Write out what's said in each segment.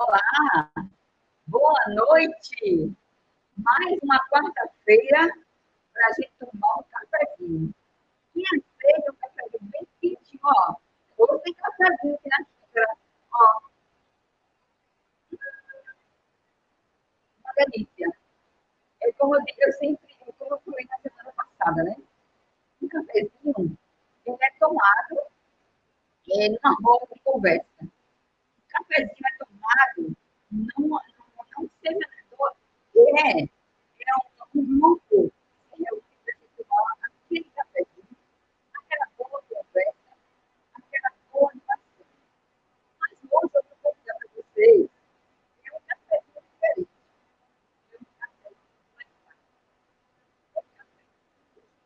Olá, boa noite. Mais uma quarta-feira para a gente tomar um cafezinho. Minha filha, um cafezinho bem quentinho, ó. Hoje tem cafezinho aqui na xícara. Ó, uma delícia. É como eu digo, como eu falei na semana passada, né? Um cafezinho, ele é tomado numa roda de conversa. O cafezinho é tomado não seja um grupo se reúne para tomar aquele cafezinho, aquela boa conversa, aquela boa animação. Mas hoje eu vou contar para vocês um cafezinho diferente. Um cafezinho mais fácil. Um cafezinho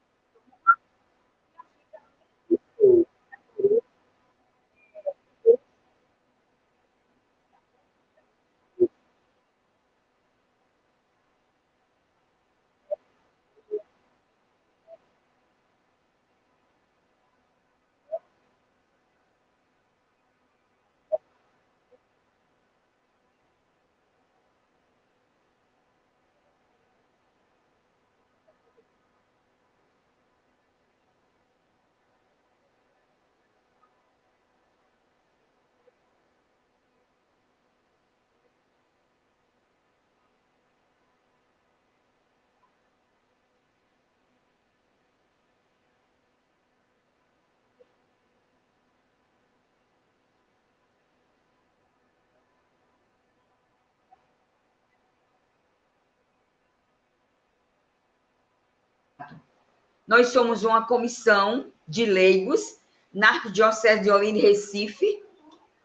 Nós somos uma comissão de leigos na Arquidiocese de Olinda e Recife,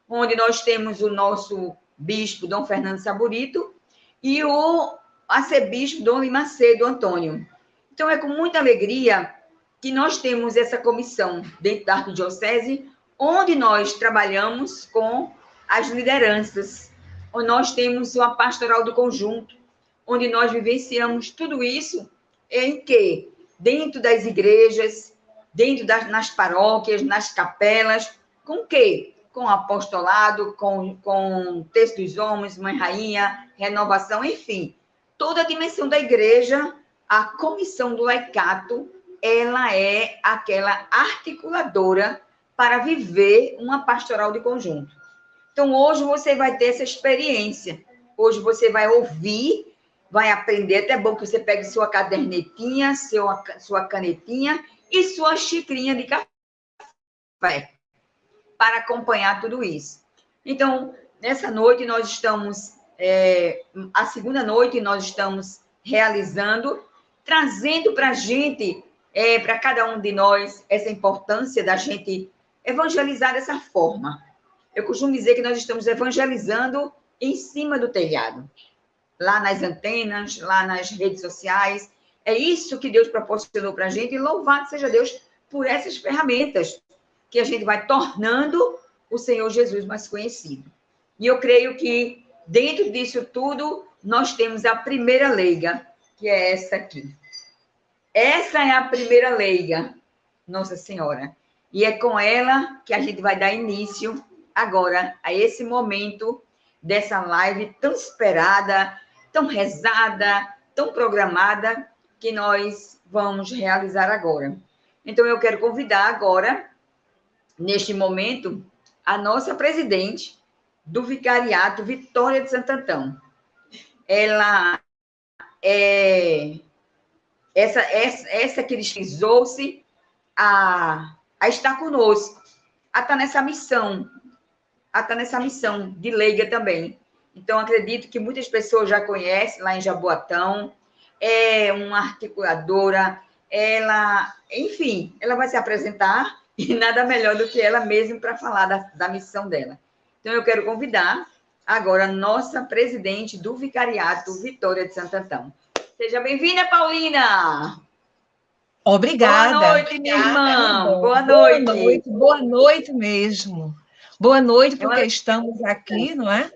onde nós temos o nosso bispo, Dom Fernando Saburito, e o arcebispo, Dom Limacedo Antônio. Então, é com muita alegria que nós temos essa comissão dentro da Arquidiocese, onde nós trabalhamos com as lideranças, onde nós temos uma pastoral do conjunto, onde nós vivenciamos tudo isso em que? Dentro das igrejas, nas paróquias, nas capelas, com o quê? Com apostolado, com texto dos homens, mãe rainha, renovação, enfim. Toda a dimensão da igreja, a comissão do laicato, ela é aquela articuladora para viver uma pastoral de conjunto. Então, hoje você vai ter essa experiência. Hoje você vai ouvir, vai aprender. Até bom que você pegue sua cadernetinha, sua canetinha e sua xicrinha de café para acompanhar tudo isso. Então, nessa noite nós estamos, a segunda noite nós estamos realizando, trazendo para a gente, para cada um de nós, essa importância da gente evangelizar dessa forma. Eu costumo dizer que nós estamos evangelizando em cima do telhado, lá nas antenas, lá nas redes sociais. É isso que Deus proporcionou para a gente, e louvado seja Deus por essas ferramentas que a gente vai tornando o Senhor Jesus mais conhecido. E eu creio que, dentro disso tudo, nós temos a primeira leiga, que é essa aqui. Essa é a primeira leiga, Nossa Senhora. E é com ela que a gente vai dar início agora a esse momento dessa live tão esperada, tão rezada, tão programada, que nós vamos realizar agora. Então, eu quero convidar agora, neste momento, a nossa presidente do Vicariato, Vitória de Santo Antão. Ela é essa que dispensou-se a estar conosco, a estar nessa missão, de leiga também. Então, acredito que muitas pessoas já conhecem lá em Jaboatão, é uma articuladora, enfim, ela vai se apresentar e nada melhor do que ela mesma para falar da missão dela. Então, eu quero convidar agora a nossa presidente do Vicariato, Vitória de Santo Antão. Seja bem-vinda, Paulina! Obrigada. Boa noite, minha irmã. Boa noite. Boa noite mesmo. Boa noite porque estamos aqui, não é?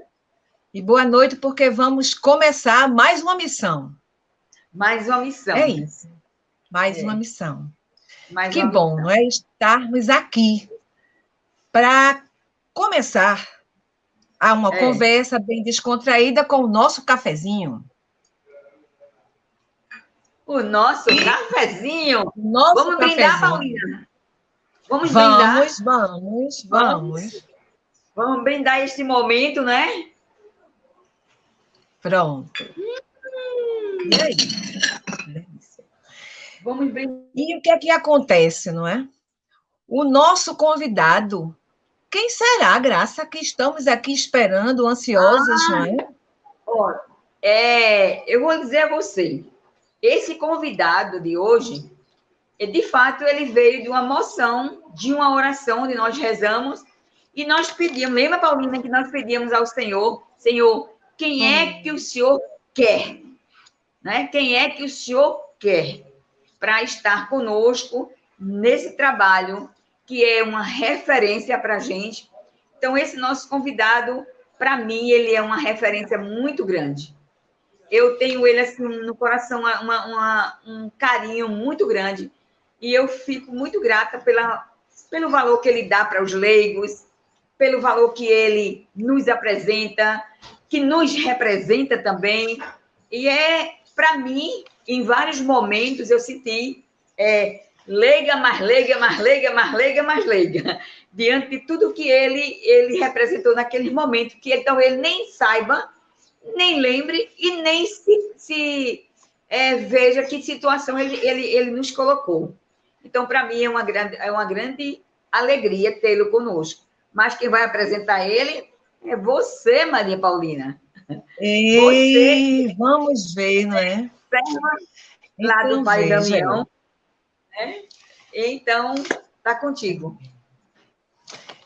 E boa noite porque vamos começar mais uma missão. Mais uma missão. É isso. Mais uma missão. Que bom, não é? Estarmos aqui para começar a uma conversa bem descontraída com o nosso cafezinho. O nosso cafezinho. Nosso Vamos cafezinho. brindar, Paulina? Vamos brindar? Vamos. Vamos brindar este momento, né? Pronto. E aí? Vamos brindar. E o que é que acontece, não é? O nosso convidado, quem será, Graça, que estamos aqui esperando, ansiosas, não é? Olha, eu vou dizer a você, esse convidado de hoje, de fato, ele veio de uma moção, de uma oração onde nós rezamos e nós pedimos, lembra, Paulina, que nós pedíamos ao Senhor, Senhor, quem é que o Senhor quer? Né? Quem é que o Senhor quer para estar conosco nesse trabalho que é uma referência para a gente? Então, esse nosso convidado, para mim, ele é uma referência muito grande. Eu tenho ele assim no coração, um carinho muito grande. E eu fico muito grata pelo valor que ele dá para os leigos, pelo valor que ele nos apresenta, que nos representa também. E para mim, em vários momentos, eu senti leiga, mais leiga, mais leiga, mais leiga, mais leiga, diante de tudo que ele representou naquele momento, que então ele nem saiba, nem lembre e nem se veja que situação ele nos colocou. Então, para mim, é uma grande alegria tê-lo conosco. Mas quem vai apresentar ele é você, Maria Paulina. Você. Vamos ver, não é? Lá do Pai Damião. Né? Então, está contigo.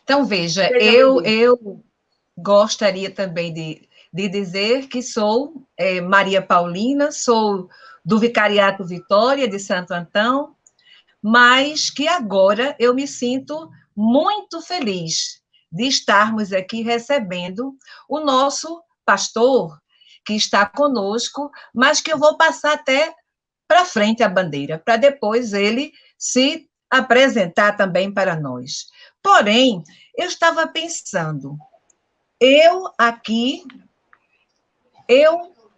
Então, veja, eu gostaria também de dizer que sou Maria Paulina, sou do Vicariato Vitória de Santo Antão, mas que agora eu me sinto muito feliz de estarmos aqui recebendo o nosso pastor, que está conosco, mas que eu vou passar até para frente a bandeira, para depois ele se apresentar também para nós. Porém, eu estava pensando, eu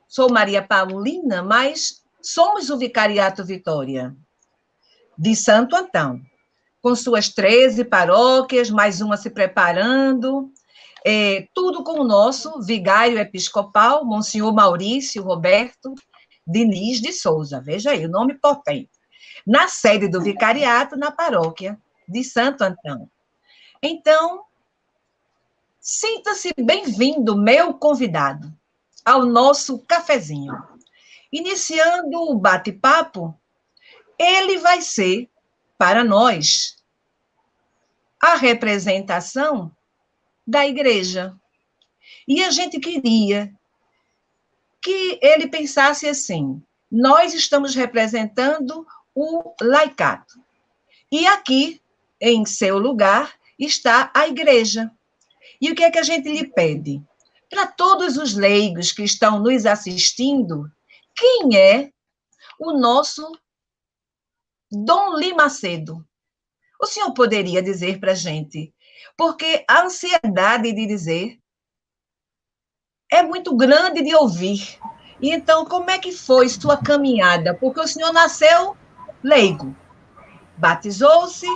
sou Maria Paulina, mas somos o Vicariato Vitória de Santo Antão, com suas 13 paróquias, mais uma se preparando, tudo com o nosso vigário episcopal, Monsenhor Maurício Roberto Diniz de Souza, veja aí, o nome potente, na sede do vicariato, na paróquia de Santo Antão. Então, sinta-se bem-vindo, meu convidado, ao nosso cafezinho. Iniciando o bate-papo, ele vai ser, para nós, a representação da igreja. E a gente queria que ele pensasse assim, nós estamos representando o laicato. E aqui, em seu lugar, está a igreja. E o que é que a gente lhe pede? Para todos os leigos que estão nos assistindo, quem é o nosso Dom Limacedo? O senhor poderia dizer para a gente? Porque a ansiedade de dizer é muito grande de ouvir. E então, como é que foi sua caminhada? Porque o senhor nasceu leigo, batizou-se,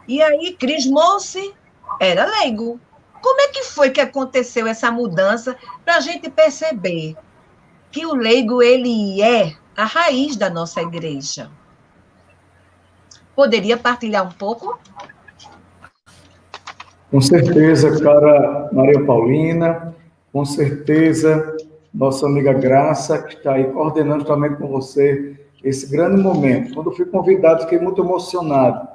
e aí crismou-se, era leigo. Como é que foi que aconteceu essa mudança para a gente perceber que o leigo, ele é a raiz da nossa igreja? Poderia partilhar um pouco? Com certeza, cara Maria Paulina, com certeza, nossa amiga Graça, que está aí coordenando também com você esse grande momento. Quando eu fui convidado, fiquei muito emocionado,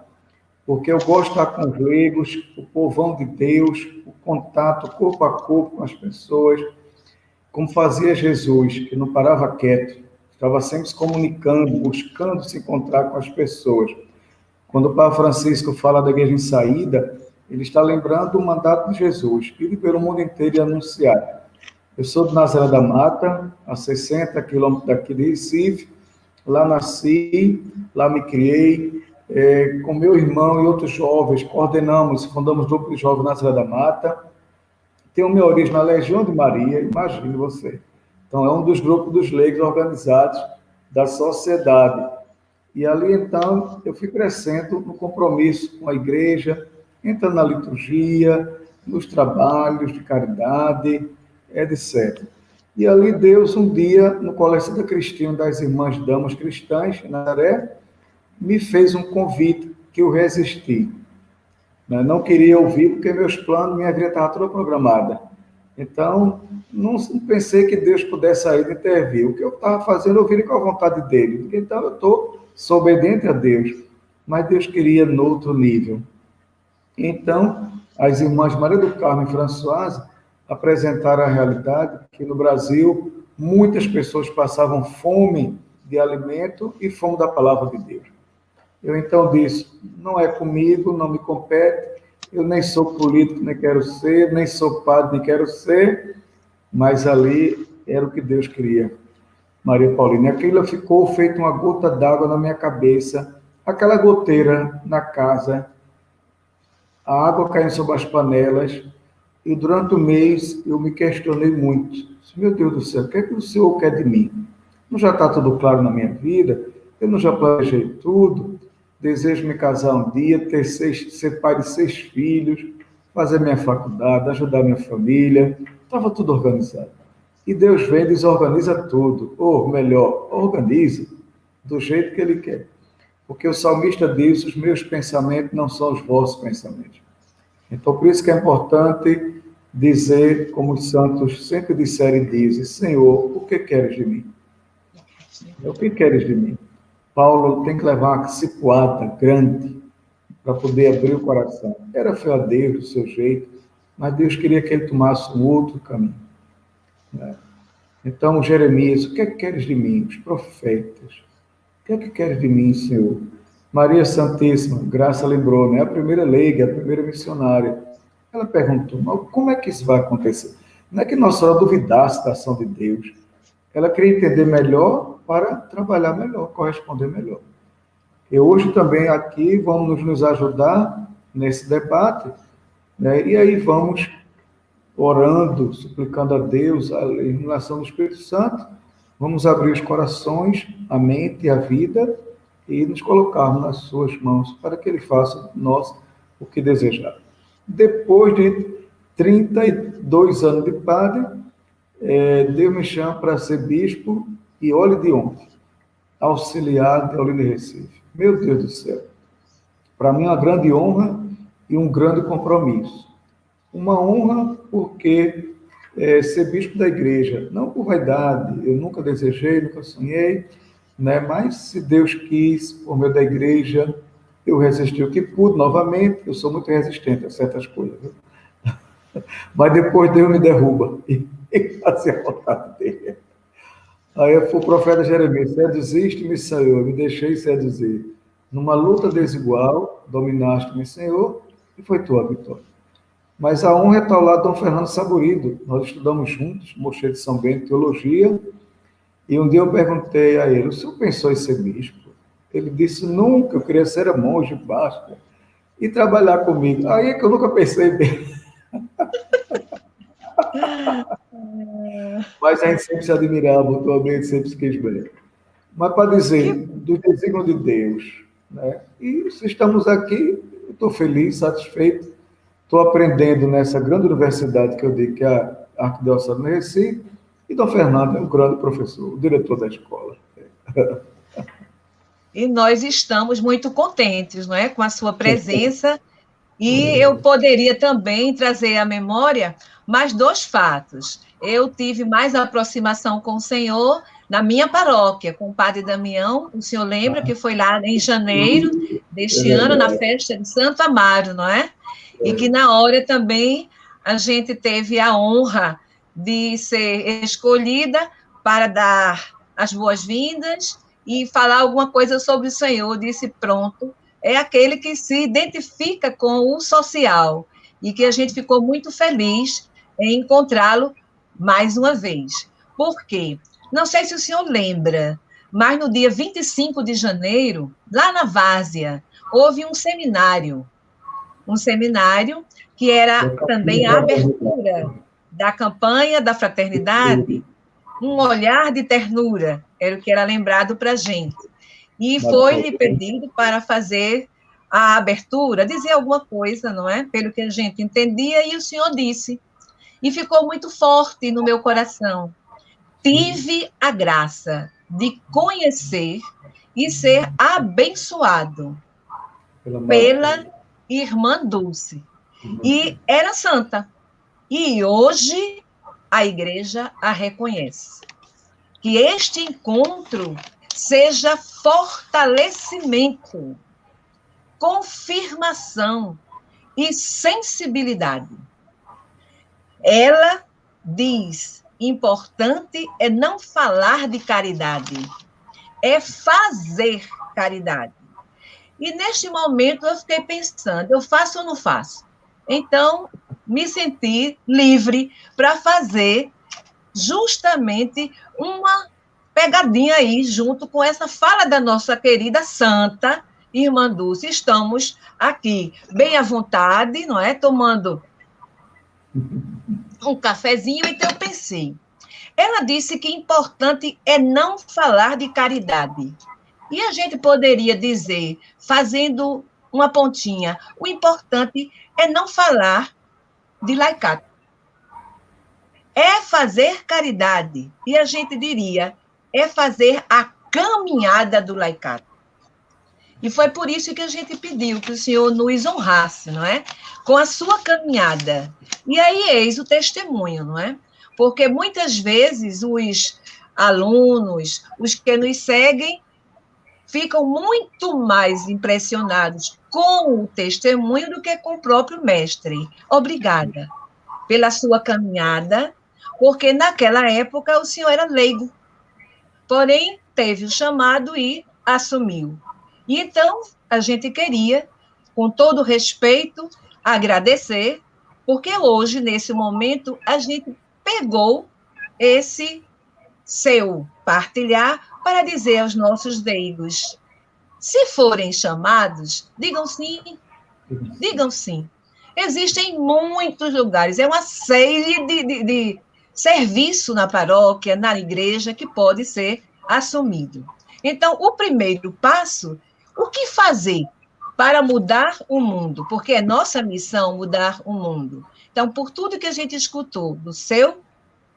porque eu gosto de estar com os leigos, o povão de Deus, o contato corpo a corpo com as pessoas, como fazia Jesus, que não parava quieto, estava sempre se comunicando, buscando se encontrar com as pessoas. Quando o Papa Francisco fala da igreja em saída, ele está lembrando o mandato de Jesus, ir pelo mundo inteiro e anunciar. Eu sou de Nazaré da Mata, a 60 quilômetros daqui de Recife, lá nasci, lá me criei, com meu irmão e outros jovens, coordenamos, fundamos o grupo de jovens Nazaré da Mata, Tenho minha origem na Legião de Maria, imagine você. Então, é um dos grupos dos leigos organizados da sociedade. E ali, então, eu fui crescendo no compromisso com a igreja, entrando na liturgia, nos trabalhos de caridade, etc. E ali Deus, um dia, no Colégio Santa Cristina das Irmãs Damas Cristãs, em Nazaré, me fez um convite que eu resisti. Não queria ouvir, porque meus planos, minha vida estava toda programada. Então, não pensei que Deus pudesse sair de intervir. O que eu estava fazendo, eu vi com a vontade dele. Então, eu sou obediente a Deus. Mas Deus queria no outro nível. Então, as irmãs Maria do Carmo e Françoise apresentaram a realidade que no Brasil muitas pessoas passavam fome de alimento e fome da palavra de Deus. Eu então disse, não é comigo, não me compete, eu nem sou político, nem quero ser, nem sou padre, nem quero ser, mas ali era o que Deus queria, Maria Paulina. E aquilo ficou feito uma gota d'água na minha cabeça, aquela goteira na casa, a água caindo sobre as panelas, e durante o mês eu me questionei muito. Meu Deus do céu, o que é que o Senhor quer de mim? Não já está tudo claro na minha vida? Eu não já planejei tudo? Desejo me casar um dia, ser pai de 6 filhos, fazer minha faculdade, ajudar minha família. Estava tudo organizado. E Deus vem e desorganiza tudo. Ou melhor, organiza do jeito que Ele quer. Porque o salmista diz, os meus pensamentos não são os vossos pensamentos. Então, por isso que é importante dizer, como os santos sempre disseram e dizem, Senhor, o que queres de mim? O que queres de mim? Paulo tem que levar uma cipuada grande para poder abrir o coração. Era fiel a Deus, do seu jeito, mas Deus queria que ele tomasse um outro caminho. Então, Jeremias, o que é que queres de mim? Os profetas, o que é que queres de mim, Senhor? Maria Santíssima, Graça lembrou, né? A primeira leiga, a primeira missionária. Ela perguntou, mas como é que isso vai acontecer? Não é que Nossa Senhora duvidasse da ação de Deus. Ela queria entender melhor para trabalhar melhor, corresponder melhor. E hoje também aqui vamos nos ajudar nesse debate, né? E aí vamos orando, suplicando a Deus, a iluminação do Espírito Santo, vamos abrir os corações, a mente e a vida e nos colocarmos nas suas mãos para que Ele faça nós o que desejar. Depois de 32 anos de padre, Deus me chama para ser bispo e olhe de onde? Auxiliar de Olinda Recife. Meu Deus do céu. Para mim é uma grande honra e um grande compromisso. Uma honra porque ser bispo da igreja, não por vaidade, eu nunca desejei, nunca sonhei, né? Mas se Deus quis, por meio da igreja, eu resisti o que pude novamente, eu sou muito resistente a certas coisas. Viu? Mas depois Deus me derruba e fazer a vontade dele. Aí foi o profeta Jeremias, seduziste-me, Senhor, me deixei seduzir. Numa luta desigual, dominaste-me, Senhor, e foi tua vitória. Mas a honra está ao lado de Dom Fernando Saburido. Nós estudamos juntos, Mosteiro de São Bento, Teologia, e um dia eu perguntei a ele, o senhor pensou em ser bispo? Ele disse, nunca, eu queria ser monge, basta, e trabalhar comigo. Aí é que eu nunca pensei bem. Mas a gente sempre se admirava mutuamente, sempre se quis bem. Mas para dizer, do desígnio de Deus, né? E se estamos aqui, eu estou feliz, satisfeito, estou aprendendo nessa grande universidade que eu digo, que é a Arquidiocese de Recife, e Dom Fernando é um grande professor, o diretor da escola. E nós estamos muito contentes, não é, com a sua presença. E eu poderia também trazer à memória mais 2 fatos. Eu tive mais aproximação com o Senhor na minha paróquia, com o padre Damião, o senhor lembra que foi lá em janeiro deste ano, na festa de Santo Amaro, não é? E que na hora também a gente teve a honra de ser escolhida para dar as boas-vindas e falar alguma coisa sobre o Senhor. Eu disse, pronto, é aquele que se identifica com o social e que a gente ficou muito feliz em encontrá-lo mais uma vez. Por quê? Não sei se o senhor lembra, mas no dia 25 de janeiro, lá na Várzea, houve um seminário um seminário que era também a abertura da campanha da fraternidade, um olhar de ternura, era o que era lembrado para a gente. E foi-lhe pedido para fazer a abertura, dizer alguma coisa, não é? Pelo que a gente entendia, e o senhor disse. E ficou muito forte no meu coração. Tive a graça de conhecer e ser abençoado pela irmã Dulce. E era santa. E hoje a igreja a reconhece. Que este encontro seja fortalecimento, confirmação e sensibilidade. Ela diz, importante é não falar de caridade, é fazer caridade. E neste momento eu fiquei pensando, eu faço ou não faço? Então, me senti livre para fazer justamente uma pegadinha aí, junto com essa fala da nossa querida santa irmã Dulce. Estamos aqui bem à vontade, não é? Tomando um cafezinho, então eu pensei. Ela disse que importante é não falar de caridade. E a gente poderia dizer, fazendo uma pontinha, o importante é não falar de laicato. É fazer caridade. E a gente diria, é fazer a caminhada do laicato. E foi por isso que a gente pediu que o senhor nos honrasse, não é? Com a sua caminhada. E aí eis o testemunho, não é? Porque muitas vezes os alunos, os que nos seguem, ficam muito mais impressionados com o testemunho do que com o próprio mestre. Obrigada pela sua caminhada, porque naquela época o senhor era leigo, porém teve o chamado e assumiu. E então a gente queria, com todo respeito, agradecer, porque hoje, nesse momento, a gente pegou esse seu partilhar para dizer aos nossos leigos, se forem chamados, digam sim, digam sim. Existem muitos lugares, é uma série de serviço na paróquia, na igreja, que pode ser assumido. Então, o primeiro passo, o que fazer para mudar o mundo? Porque é nossa missão mudar o mundo. Então, por tudo que a gente escutou do seu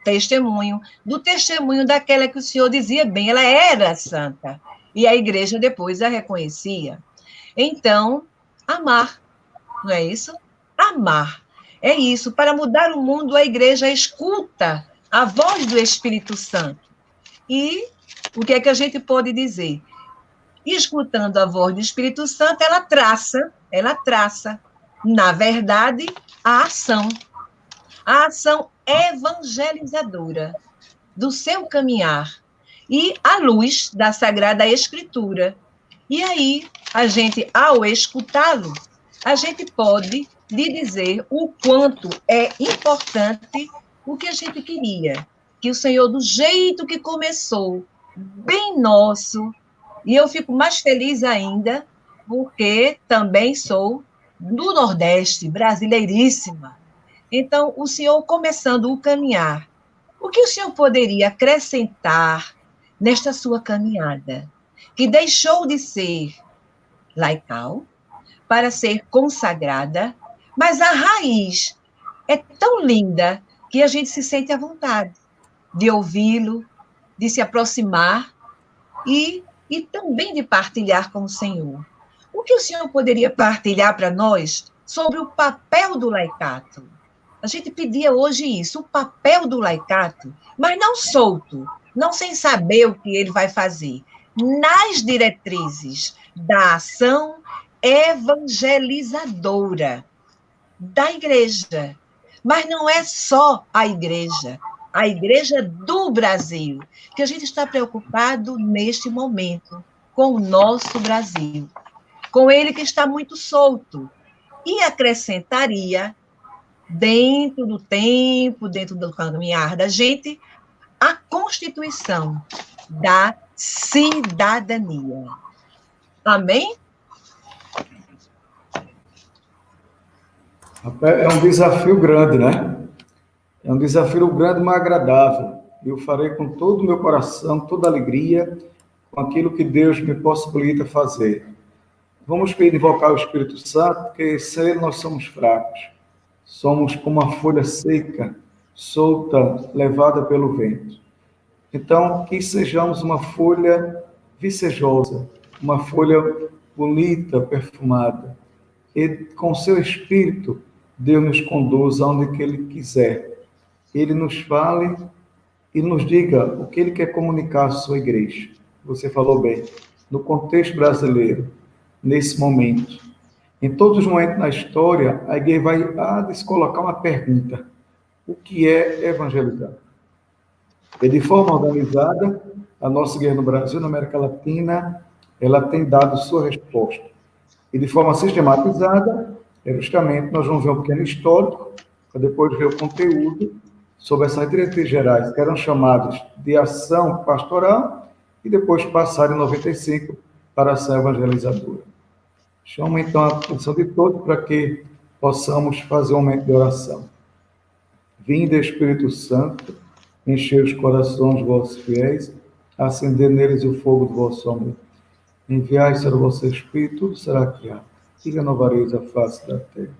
testemunho, do testemunho daquela que o senhor dizia bem, ela era santa, e a igreja depois a reconhecia. Então, amar, não é isso? Amar. É isso, para mudar o mundo, a igreja escuta a voz do Espírito Santo. E o que é que a gente pode dizer? Escutando a voz do Espírito Santo, ela traça, na verdade, a ação evangelizadora do seu caminhar e à luz da Sagrada Escritura. E aí, a gente, ao escutá-lo, a gente pode lhe dizer o quanto é importante o que a gente queria, que o Senhor, do jeito que começou, bem nosso, e eu fico mais feliz ainda, porque também sou do Nordeste, brasileiríssima. Então, o senhor começando o caminhar, o que o senhor poderia acrescentar nesta sua caminhada, que deixou de ser laical para ser consagrada, mas a raiz é tão linda que a gente se sente à vontade de ouvi-lo, de se aproximar e também de partilhar com o Senhor. O que o senhor poderia partilhar para nós sobre o papel do laicato? A gente pedia hoje isso, o papel do laicato, mas não solto, não sem saber o que ele vai fazer, nas diretrizes da ação evangelizadora da igreja. Mas não é só a igreja do Brasil, que a gente está preocupado neste momento com o nosso Brasil, com ele que está muito solto, e acrescentaria, dentro do tempo, dentro do caminhar da gente, a constituição da cidadania. Amém? É um desafio grande, né? É um desafio grande, mas agradável. Eu farei com todo o meu coração, toda alegria, com aquilo que Deus me possibilita fazer. Vamos pedir invocar o Espírito Santo, porque sem ele nós somos fracos. Somos como uma folha seca, solta, levada pelo vento. Então, que sejamos uma folha vicejosa, uma folha bonita, perfumada. E com seu Espírito, Deus nos conduz aonde que Ele quiser. Ele nos fale e nos diga o que Ele quer comunicar à sua igreja. Você falou bem, no contexto brasileiro, nesse momento. Em todos os momentos na história, a igreja vai se colocar uma pergunta: o que é evangelizar? E de forma organizada, a nossa igreja no Brasil, na América Latina, ela tem dado sua resposta. E de forma sistematizada, justamente nós vamos ver um pequeno histórico, para depois ver o conteúdo sobre essas diretrizes gerais, que eram chamadas de ação pastoral, e depois passaram em 95 para a ação evangelizadora. Chamo então a atenção de todos para que possamos fazer um momento de oração. Vinde, Espírito Santo, encher os corações dos vossos fiéis, acender neles o fogo do vosso amor. Enviai sobre o vosso Espírito, tudo será criado, e renovareis a face da terra.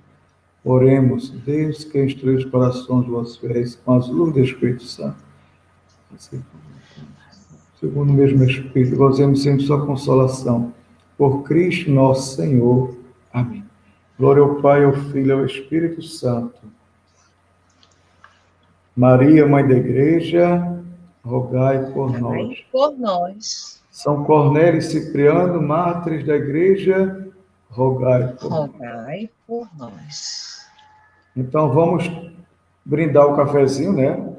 Oremos, Deus, que instrui os corações dos vossos fiéis com as luzes do Espírito Santo. Segundo o mesmo Espírito, gozemos sempre sua consolação. Por Cristo nosso Senhor. Amém. Glória ao Pai, ao Filho e ao Espírito Santo. Maria, Mãe da Igreja, rogai por nós. Por nós. São Cornélio e Cipriano, mártires da Igreja, rogai por nós. Rogai por nós. Então, vamos brindar o cafezinho, né?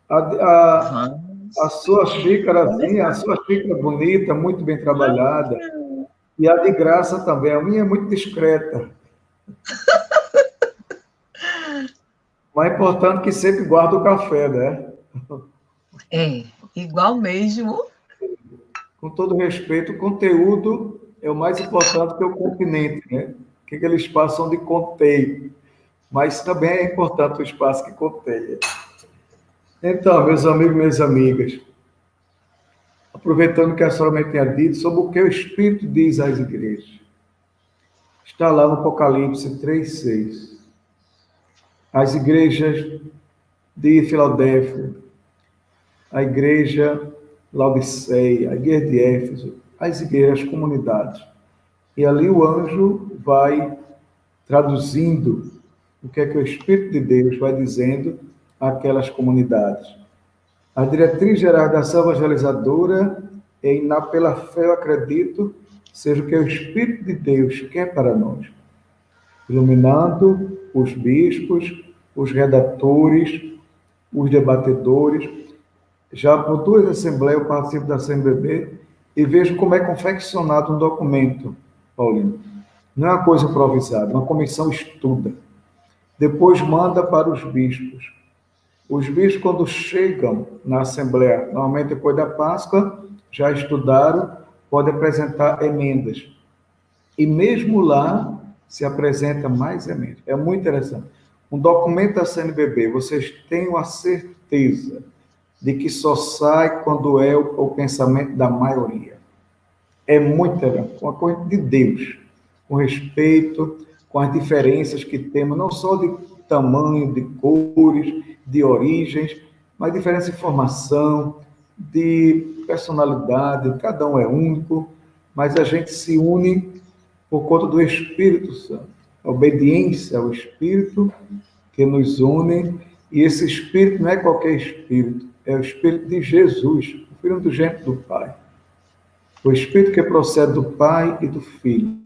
A sua xícarazinha, a sua xícara bonita, muito bem trabalhada. E a de graça também. A minha é muito discreta. Mas é importante que sempre guarde o café, né? É, igual mesmo. Com todo respeito, o conteúdo é o mais importante que o continente, né? O que eles passam de contém. Mas também é importante o espaço que contém. Então, meus amigos e minhas amigas, aproveitando que a senhora me tenha dito sobre o que o Espírito diz às igrejas. Está lá no Apocalipse 3:6. As igrejas de Filadélfia, a igreja Laodiceia, a igreja de Éfeso, as igrejas, as comunidades. E ali o anjo vai traduzindo o que é que o Espírito de Deus vai dizendo àquelas comunidades. A diretriz geral da ação evangelizadora é pela fé eu acredito, seja o que o Espírito de Deus quer para nós, iluminando os bispos, os redatores, os debatedores. Já por 2 assembleias eu participo da CNBB e vejo como é confeccionado um documento, Paulino. Não é uma coisa improvisada, uma comissão estuda. Depois manda para os bispos. Os bispos, quando chegam na Assembleia, normalmente depois da Páscoa, já estudaram, podem apresentar emendas. E mesmo lá, se apresenta mais emendas. É muito interessante. Um documento da CNBB, vocês tenham a certeza de que só sai quando é o pensamento da maioria. É muito interessante. Uma coisa de Deus, com respeito, com as diferenças que temos, não só de tamanho, de cores, de origens, mas diferença de formação, de personalidade, cada um é único, mas a gente se une por conta do Espírito Santo. A obediência ao Espírito que nos une, e esse Espírito não é qualquer Espírito, é o Espírito de Jesus, o Filho do Gênero do Pai. O Espírito que procede do Pai e do Filho.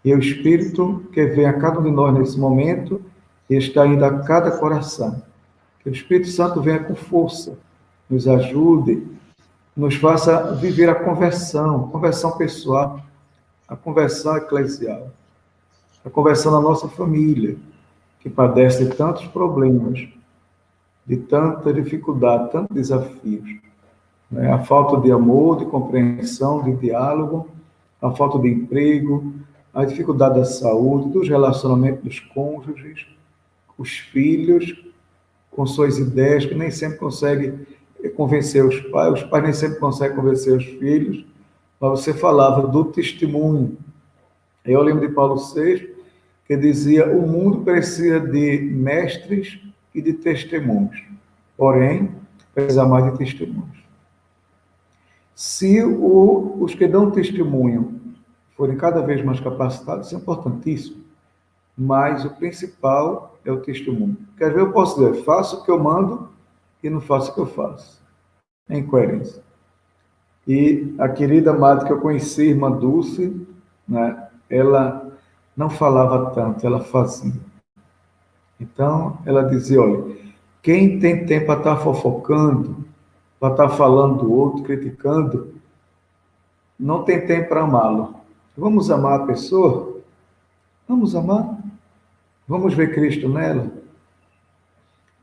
E é o Espírito que vem a cada um de nós nesse momento e está indo a cada coração. Que o Espírito Santo venha com força, nos ajude, nos faça viver a conversão pessoal, a conversão eclesial, a conversão da nossa família, que padece de tantos problemas, de tanta dificuldade, tantos desafios. Né? A falta de amor, de compreensão, de diálogo, a falta de emprego, a dificuldade da saúde, dos relacionamentos dos cônjuges, os filhos, com suas ideias, que nem sempre conseguem convencer os pais nem sempre conseguem convencer os filhos, mas você falava do testemunho. Eu lembro de Paulo VI, que dizia: o mundo precisa de mestres e de testemunhos, porém, precisa mais de testemunhos. Se os que dão testemunho forem cada vez mais capacitados, isso é importantíssimo, mas o principal é o testemunho. Porque às vezes eu posso dizer: faço o que eu mando e não faço o que eu faço. É incoerência. E a querida madre que eu conheci, irmã Dulce, né, ela não falava tanto, ela fazia. Então, ela dizia: olha, quem tem tempo para estar fofocando, para estar falando do outro, criticando, não tem tempo para amá-lo. Vamos amar a pessoa? Vamos amar? Vamos ver Cristo nela?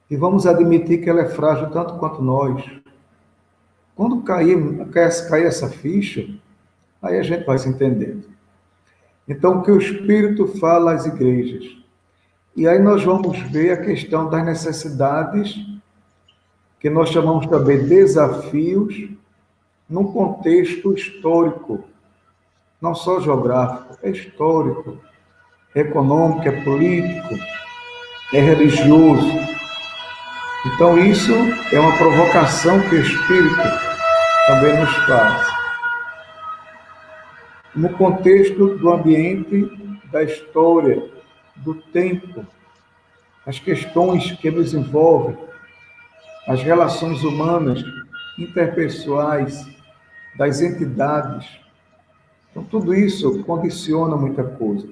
E vamos admitir que ela é frágil tanto quanto nós. Quando cair essa ficha, aí a gente vai se entendendo. Então, o que o Espírito fala às igrejas? E aí nós vamos ver a questão das necessidades, que nós chamamos também desafios, num contexto histórico, não só geográfico, é histórico, é econômico, é político, é religioso. Então, isso é uma provocação que o Espírito também nos faz. No contexto do ambiente, da história, do tempo, as questões que nos envolvem, as relações humanas, interpessoais, das entidades. Então, tudo isso condiciona muita coisa.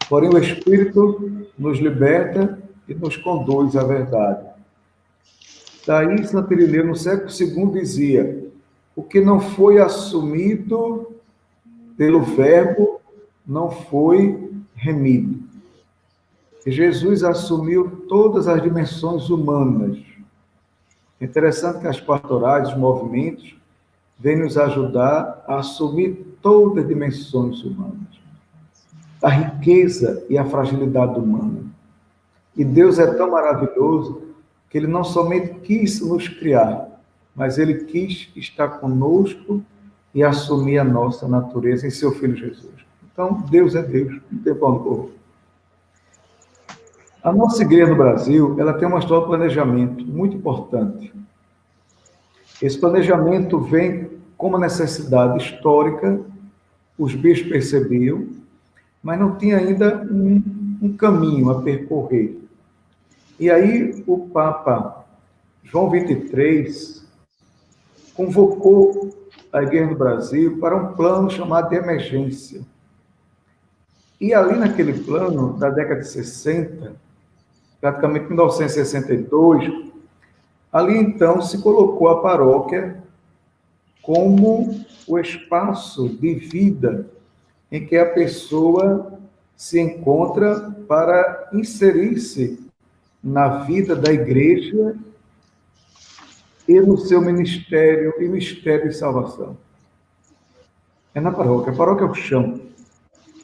Porém, o Espírito nos liberta e nos conduz à verdade. Daí, Santo Irineu, no século II, dizia: o que não foi assumido pelo Verbo não foi remido. E Jesus assumiu todas as dimensões humanas. É interessante que as pastorais, os movimentos, vêm nos ajudar a assumir todas as dimensões humanas, a riqueza e a fragilidade humana. E Deus é tão maravilhoso que Ele não somente quis nos criar, mas Ele quis estar conosco e assumir a nossa natureza em seu Filho Jesus. Então, Deus é Deus, não tem pão no corpo. A nossa igreja no Brasil, ela tem uma história de planejamento muito importante. Esse planejamento vem como uma necessidade histórica, os bispos percebiam, mas não tinha ainda um caminho a percorrer. E aí o Papa João XXIII convocou a Igreja do Brasil para um plano chamado de emergência. E ali naquele plano, da década de 60, praticamente 1962, ali então se colocou a paróquia como o espaço de vida em que a pessoa se encontra para inserir-se na vida da igreja e no seu ministério e mistério de salvação. É na paróquia. A paróquia é o chão.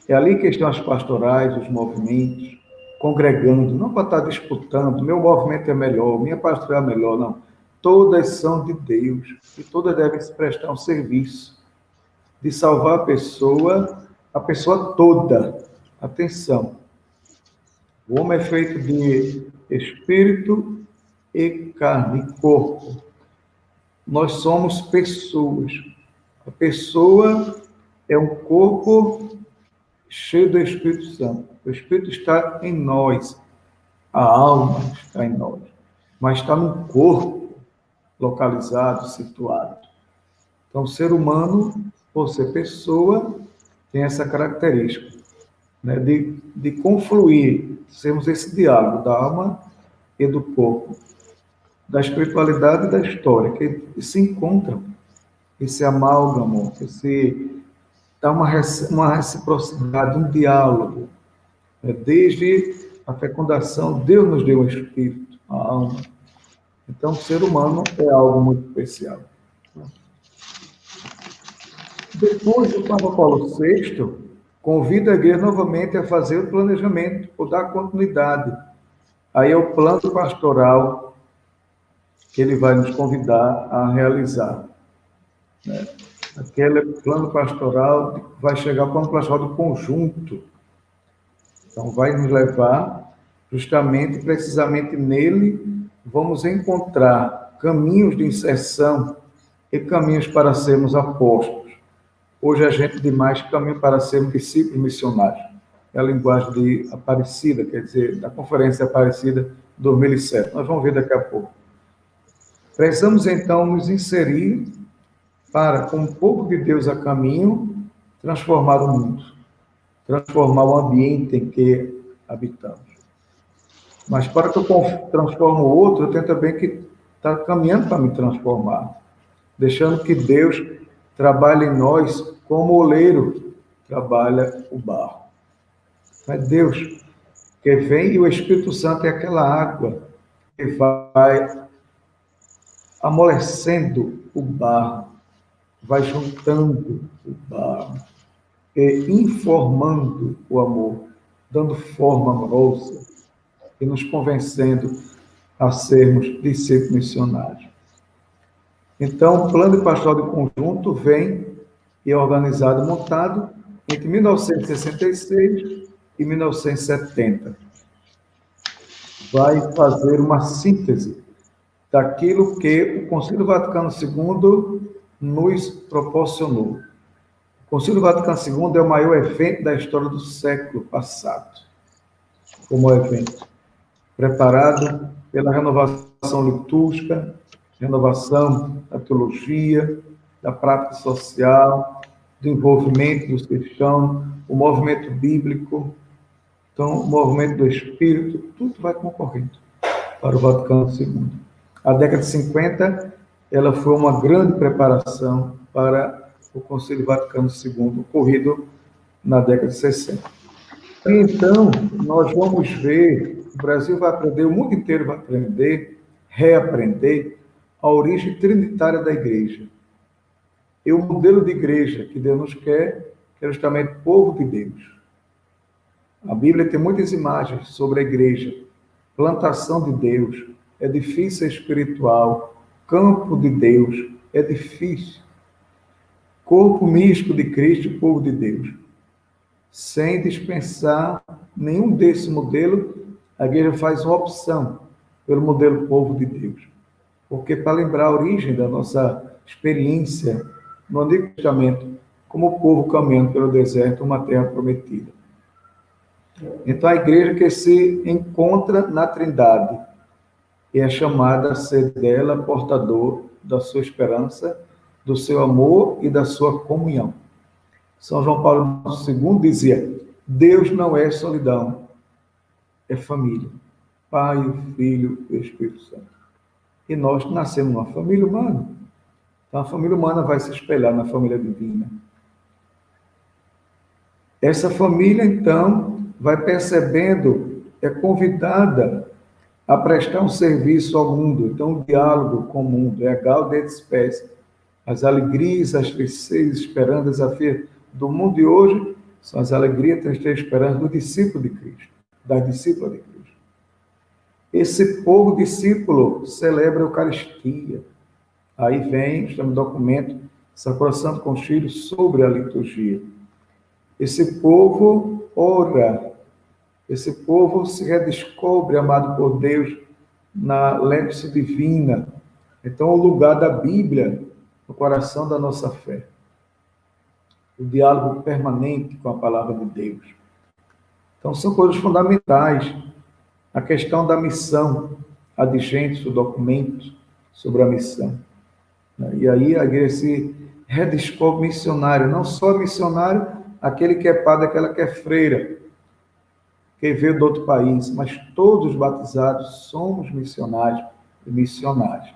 É ali que estão as pastorais, os movimentos, congregando, não para estar disputando, meu movimento é melhor, minha pastoral é melhor, não. Todas são de Deus e todas devem se prestar um serviço de salvar a pessoa toda. Atenção, o homem é feito de espírito e carne, e corpo. Nós somos pessoas. A pessoa é um corpo cheio do Espírito Santo. O Espírito está em nós. A alma está em nós. Mas está num corpo localizado, situado. Então, o ser humano, por ser pessoa, tem essa característica, né, de confluir, sermos esse diálogo da alma e do corpo, da espiritualidade e da história, que se encontram, esse amálgamo, dá uma reciprocidade, um diálogo. Desde a fecundação, Deus nos deu um espírito, a alma. Então, o ser humano é algo muito especial. Depois, o Papa Paulo VI convida a igreja novamente a fazer o planejamento, ou dar continuidade. Aí é o plano pastoral que ele vai nos convidar a realizar, né? Aquele plano pastoral vai chegar ao plano pastoral do conjunto. Então, vai nos levar justamente, precisamente nele, vamos encontrar caminhos de inserção e caminhos para sermos apóstolos. Hoje a gente diz mais caminho para sermos discípulos missionários. É a linguagem de Aparecida, quer dizer, da Conferência Aparecida 2007. Nós vamos ver daqui a pouco. Precisamos, então, nos inserir para, com o povo de Deus a caminho, transformar o mundo, transformar o ambiente em que habitamos. Mas para que eu transforme o outro, eu tenho também que estar caminhando para me transformar, deixando que Deus trabalhe em nós como o oleiro trabalha o barro. É Deus que vem e o Espírito Santo é aquela água que vai amolecendo o barro, vai juntando o barro e informando o amor, dando forma amorosa e nos convencendo a sermos discípulos missionários. Então, o plano de pastoral de conjunto vem e é organizado e montado entre 1966 e 1970. Vai fazer uma síntese daquilo que o Concílio Vaticano II nos proporcionou. O Concílio Vaticano II é o maior evento da história do século passado, como evento preparado pela renovação litúrgica, renovação da teologia, da prática social, do envolvimento dos cristãos, o movimento bíblico, então, o movimento do Espírito, tudo vai concorrendo para o Vaticano II. A década de 50, ela foi uma grande preparação para o Concílio Vaticano II, ocorrido na década de 60. Então, nós vamos ver, o Brasil vai aprender, o mundo inteiro vai aprender, reaprender a origem trinitária da igreja. E o modelo de igreja que Deus nos quer é justamente o povo de Deus. A Bíblia tem muitas imagens sobre a igreja, plantação de Deus, edifício espiritual, campo de Deus, edifício, corpo místico de Cristo e povo de Deus. Sem dispensar nenhum desse modelo, a igreja faz uma opção pelo modelo povo de Deus. Porque para lembrar a origem da nossa experiência no Antigo Testamento, como o povo caminhando pelo deserto, uma terra prometida. Então, a igreja que se encontra na Trindade e é chamada a ser dela portador da sua esperança, do seu amor e da sua comunhão. São João Paulo II dizia: Deus não é solidão, é família. Pai, Filho e Espírito Santo. E nós nascemos numa família humana. Então, a família humana vai se espelhar na família divina. Essa família, então, vai percebendo, é convidada a prestar um serviço ao mundo. Então, o diálogo com o mundo é a Gaudium et Spes. As alegrias, as tristezas, esperanças, desafios do mundo de hoje são as alegrias, tristezas, esperanças do discípulo de Cristo, da discípula de Cristo. Esse povo discípulo celebra a Eucaristia. Aí vem, estamos no documento Sacrosanto Concílio sobre a liturgia. Esse povo ora, esse povo se redescobre amado por Deus na lêxico divina. Então, o lugar da Bíblia no coração da nossa fé. O diálogo permanente com a palavra de Deus. Então, são coisas fundamentais. A questão da missão, a de gente, o documento sobre a missão. E aí a igreja se redescobre missionário, não só missionário, aquele que é padre, aquela que é freira, que veio de outro país, mas todos os batizados somos missionários e missionários.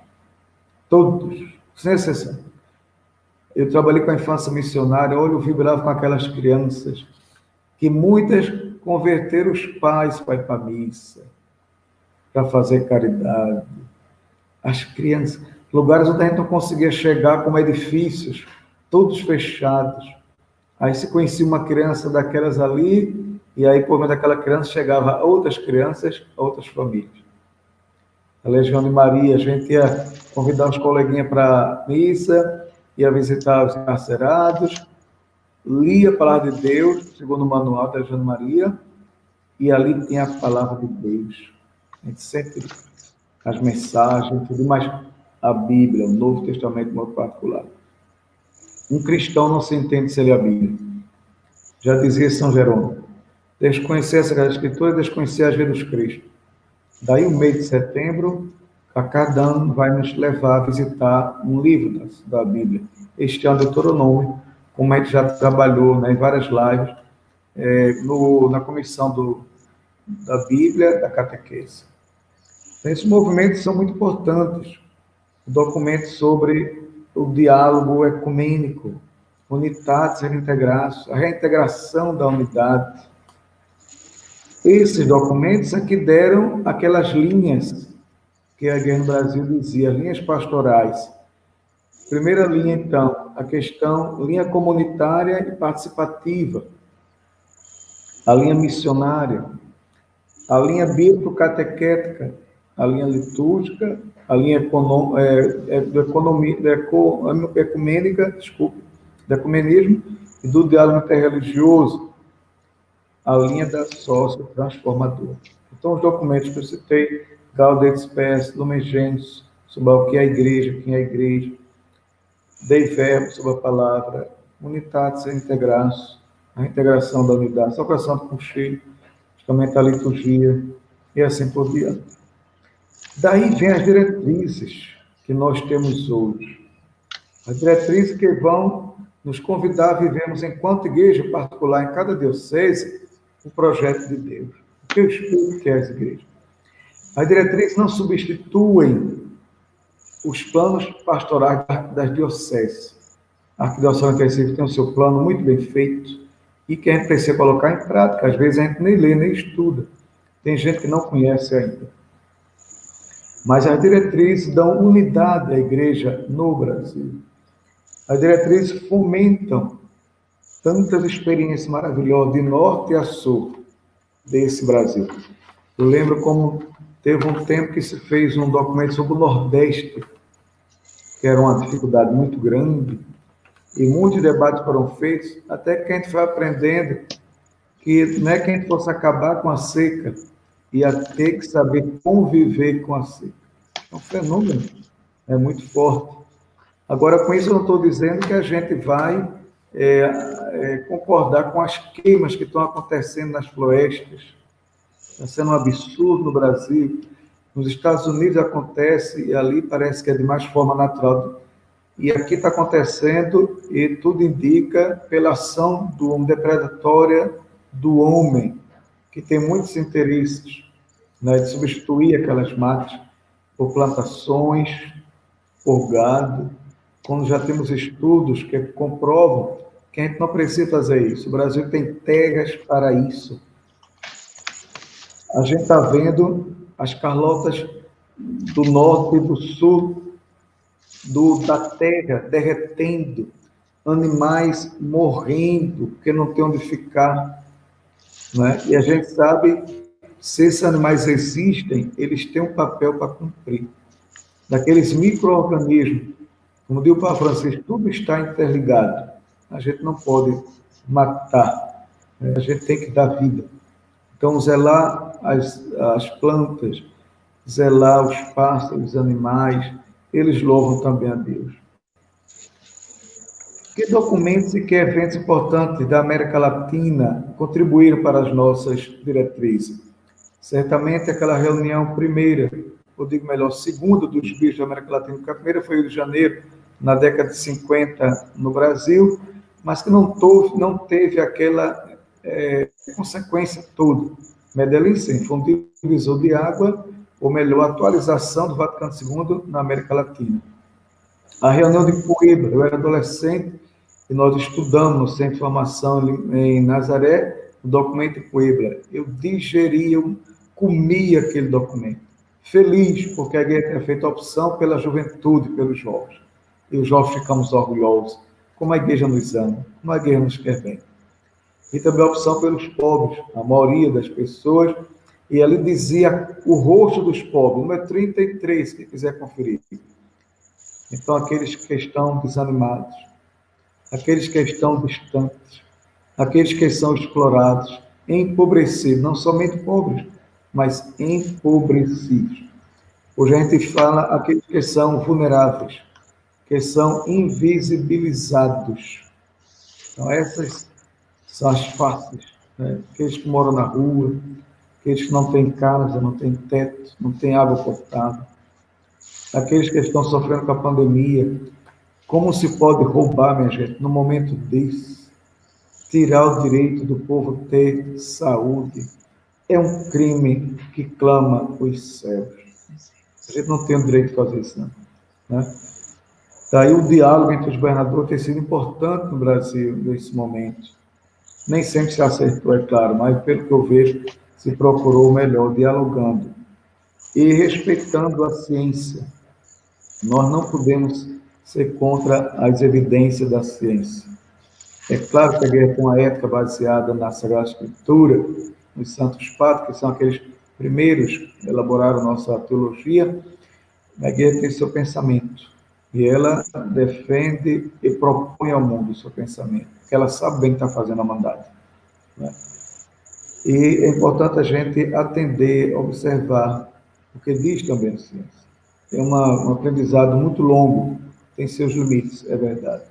Todos, sem exceção. Eu trabalhei com a infância missionária, olha, eu vibrava com aquelas crianças, que muitas converteram os pais para ir para a missa, para fazer caridade. As crianças, lugares onde a gente não conseguia chegar, como edifícios, todos fechados. Aí se conhecia uma criança daquelas ali, e aí por meio daquela criança chegava outras crianças, outras famílias. A Legião de Maria, a gente ia convidar os coleguinhas para missa, ia visitar os encarcerados, lia a palavra de Deus, segundo o manual da Legião de Maria, e ali tinha a palavra de Deus. A gente sempre as mensagens, tudo, mas a Bíblia, o Novo Testamento, de modo particular. Um cristão não se entende sem ler a Bíblia. Já dizia São Jerônimo, desconhecer a Sagrada Escritura é desconhecer a Jesus Cristo. Daí o mês de setembro, a cada ano, vai nos levar a visitar um livro da Bíblia. Este é o Deuteronômio, como a gente já trabalhou, né, em várias lives, na comissão da Bíblia, da catequese. Então, esses movimentos são muito importantes. Documentos sobre o diálogo ecumênico, unitatis reintegração, a reintegração da unidade. Esses documentos é que deram aquelas linhas que a Igreja no Brasil dizia, linhas pastorais. Primeira linha, então, a questão, linha comunitária e participativa, a linha missionária, a linha bíblico-catequética, a linha litúrgica, a linha ecumênica, do ecumenismo e do diálogo interreligioso, a linha da sócio-transformadora. Então, os documentos que eu citei, Gaudium et Spes, Lumen Gentium, sobre o que é a igreja, quem é a igreja, Dei Verbo, sobre a palavra, Unitatis Reintegração, a integração da unidade, salvação do conselho, justamente a liturgia, e assim por diante. Daí vem as diretrizes que nós temos hoje. As diretrizes que vão nos convidar a vivermos, enquanto igreja particular, em cada diocese, o projeto de Deus. O que o Espírito quer as igrejas. As diretrizes não substituem os planos pastorais das dioceses. A Arquidiocese de Recife tem o seu plano muito bem feito e que a gente precisa colocar em prática. Às vezes a gente nem lê, nem estuda. Tem gente que não conhece ainda. Mas as diretrizes dão unidade à igreja no Brasil. As diretrizes fomentam tantas experiências maravilhosas de norte a sul desse Brasil. Eu lembro como teve um tempo que se fez um documento sobre o Nordeste, que era uma dificuldade muito grande, e muitos debates foram feitos, até que a gente foi aprendendo que não é que a gente fosse acabar com a seca, ia ter que saber conviver com a seca. É um fenômeno, é muito forte. Agora, com isso, eu não estou dizendo que a gente vai concordar com as queimas que estão acontecendo nas florestas. Está sendo um absurdo no Brasil. Nos Estados Unidos acontece, e ali parece que é de mais forma natural. E aqui está acontecendo, e tudo indica, pela ação depredatória do homem, que tem muitos interesses, né, de substituir aquelas matas por plantações, por gado, quando já temos estudos que comprovam que a gente não precisa fazer isso. O Brasil tem terras para isso. A gente está vendo as calotas do norte e do sul da terra derretendo, animais morrendo, porque não tem onde ficar. Né? E a gente sabe, se esses animais existem, eles têm um papel para cumprir. Daqueles micro-organismos, como diz o Papa Francisco, tudo está interligado. A gente não pode matar, né? A gente tem que dar vida. Então, zelar as plantas, zelar os pássaros, os animais, eles louvam também a Deus. Que documentos e que eventos importantes da América Latina contribuíram para as nossas diretrizes? Certamente aquela reunião primeira, ou digo melhor, segunda dos bispos da América Latina, porque a primeira foi em Rio de Janeiro, na década de 50 no Brasil, mas que não teve aquela consequência toda. Medellín foi um divisor de água, ou melhor, atualização do Vaticano II na América Latina. A reunião de Puebla, eu era adolescente, e nós estudamos no Centro de Formação em Nazaré, o documento de Puebla. Eu digeri, eu comi aquele documento. Feliz, porque a igreja tinha feito a opção pela juventude, pelos jovens. E os jovens ficamos orgulhosos. como a igreja nos ama, como a igreja nos quer bem. E também a opção pelos pobres, a maioria das pessoas, e ali dizia o rosto dos pobres, número 33, quem quiser conferir. Então, aqueles que estão desanimados, aqueles que estão distantes, aqueles que são explorados, empobrecidos, não somente pobres, mas empobrecidos. Hoje a gente fala aqueles que são vulneráveis, que são invisibilizados. Então, essas são as faces, né? Aqueles que moram na rua, aqueles que não têm casa, não têm teto, não têm água potável, aqueles que estão sofrendo com a pandemia. Como se pode roubar, minha gente, no momento desse, tirar o direito do povo ter saúde? É um crime que clama os céus. A gente não tem o direito de fazer isso, não, né? Daí o diálogo entre os governadores tem sido importante no Brasil nesse momento. Nem sempre se acertou, é claro, mas pelo que eu vejo, se procurou o melhor, dialogando e respeitando a ciência. Nós não podemos ser contra as evidências da ciência. É claro que a igreja tem uma ética baseada na Sagrada Escritura, nos Santos Padres, que são aqueles primeiros que elaboraram nossa teologia. A igreja tem seu pensamento, e ela defende e propõe ao mundo o seu pensamento, porque ela sabe bem que está fazendo a maldade, né? E é importante a gente atender, observar o que diz também a ciência. É um aprendizado muito longo, tem seus limites, é verdade.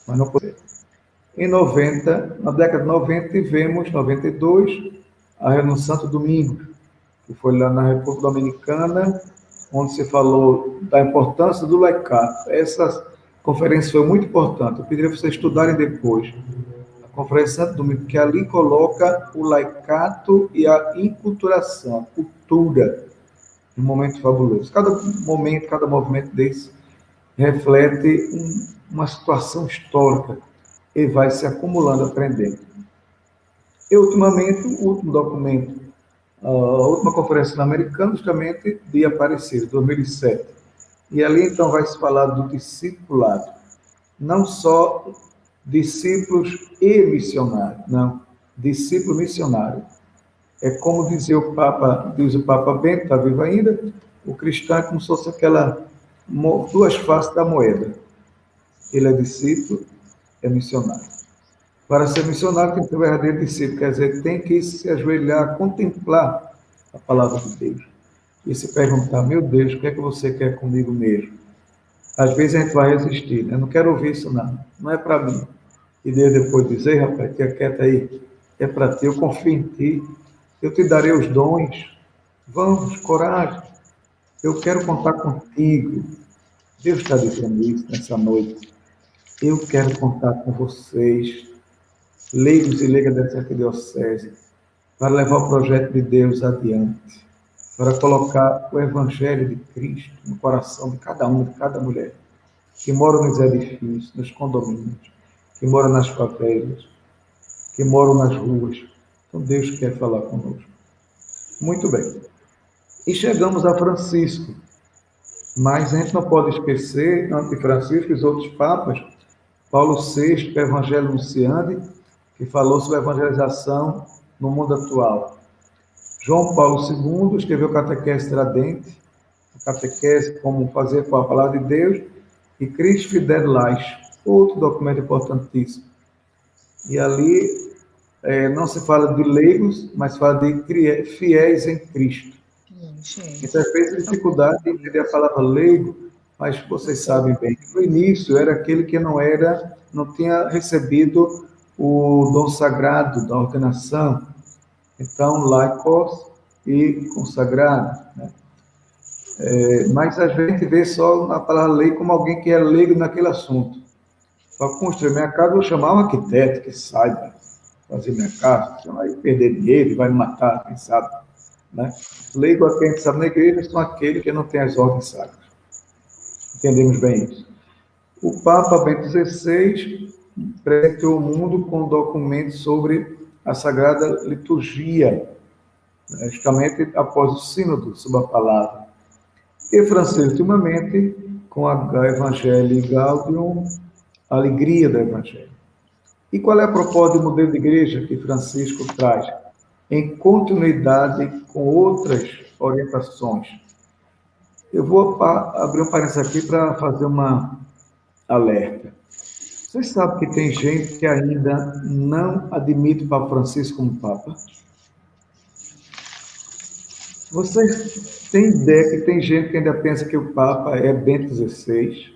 Mas não pode ser. Em 90, na década de 90, tivemos, 92, a reunião Santo Domingo, que foi lá na República Dominicana, onde se falou da importância do laicato. Essa conferência foi muito importante. Eu pediria para vocês estudarem depois. A Conferência Santo Domingo, que ali coloca o laicato e a enculturação, a cultura, um momento fabuloso. Cada momento, cada movimento desse reflete uma situação histórica e vai se acumulando, aprendendo. E, ultimamente, o último documento, a última conferência americana, justamente de Aparecida, 2007. E ali, então, vai se falar do discipulado. Não só discípulos e missionários, não. Discípulo missionário. É como dizia o Papa, diz o Papa Bento, está vivo ainda, o cristão é como se fosse aquela duas faces da moeda. Ele é discípulo, é missionário. Para ser missionário tem que ser verdadeiro discípulo, quer dizer, tem que se ajoelhar, contemplar a palavra de Deus. E se perguntar, meu Deus, o que é que você quer comigo mesmo? Às vezes a gente vai resistir, né? Eu não quero ouvir isso não é para mim. E Deus depois diz, ei rapaz, fica quieto aí, é para ti, eu confio em ti, eu te darei os dons, vamos, coragem, eu quero contar contigo. Deus está dizendo isso nessa noite. Eu quero contar com vocês, leigos e leigas dessa arquidiocese, para levar o projeto de Deus adiante, para colocar o Evangelho de Cristo no coração de cada uma, de cada mulher, que mora nos edifícios, nos condomínios, que mora nas favelas, que moram nas ruas. Então Deus quer falar conosco. Muito bem. E chegamos a Francisco. Mas a gente não pode esquecer, antes de Francisco e os outros papas, Paulo VI, Evangelho Anunciante, que falou sobre a evangelização no mundo atual. João Paulo II escreveu Catequese Tradente, a catequese como fazer com a palavra de Deus, e Christi Fidelis, outro documento importantíssimo. E ali não se fala de leigos, mas fala de fiéis em Cristo. Então, às vezes, dificuldade de entender a palavra leigo, mas vocês sabem bem que no início era aquele que não tinha recebido o dom sagrado da ordenação. Então, laicos e consagrado, né? Mas a gente vê só a palavra lei como alguém que é leigo naquele assunto. Para construir minha casa, eu vou chamar um arquiteto que saiba fazer minha casa, senão vai perder dinheiro e vai me matar, quem sabe, né? Leigo a quem sabe na igreja são aqueles que não têm as ordens sacras. Entendemos bem isso. O Papa Bento XVI presenteou o mundo com documentos sobre a Sagrada Liturgia, justamente após o sínodo sobre a palavra. E Francisco, ultimamente, com a Evangelii Gaudium, a alegria do Evangelho. E qual é a proposta do modelo de igreja que Francisco traz? Em continuidade com outras orientações. Eu vou abrir um parênteses aqui para fazer uma alerta. Vocês sabem que tem gente que ainda não admite o Papa Francisco como Papa? Vocês têm ideia que tem gente que ainda pensa que o Papa é Bento XVI?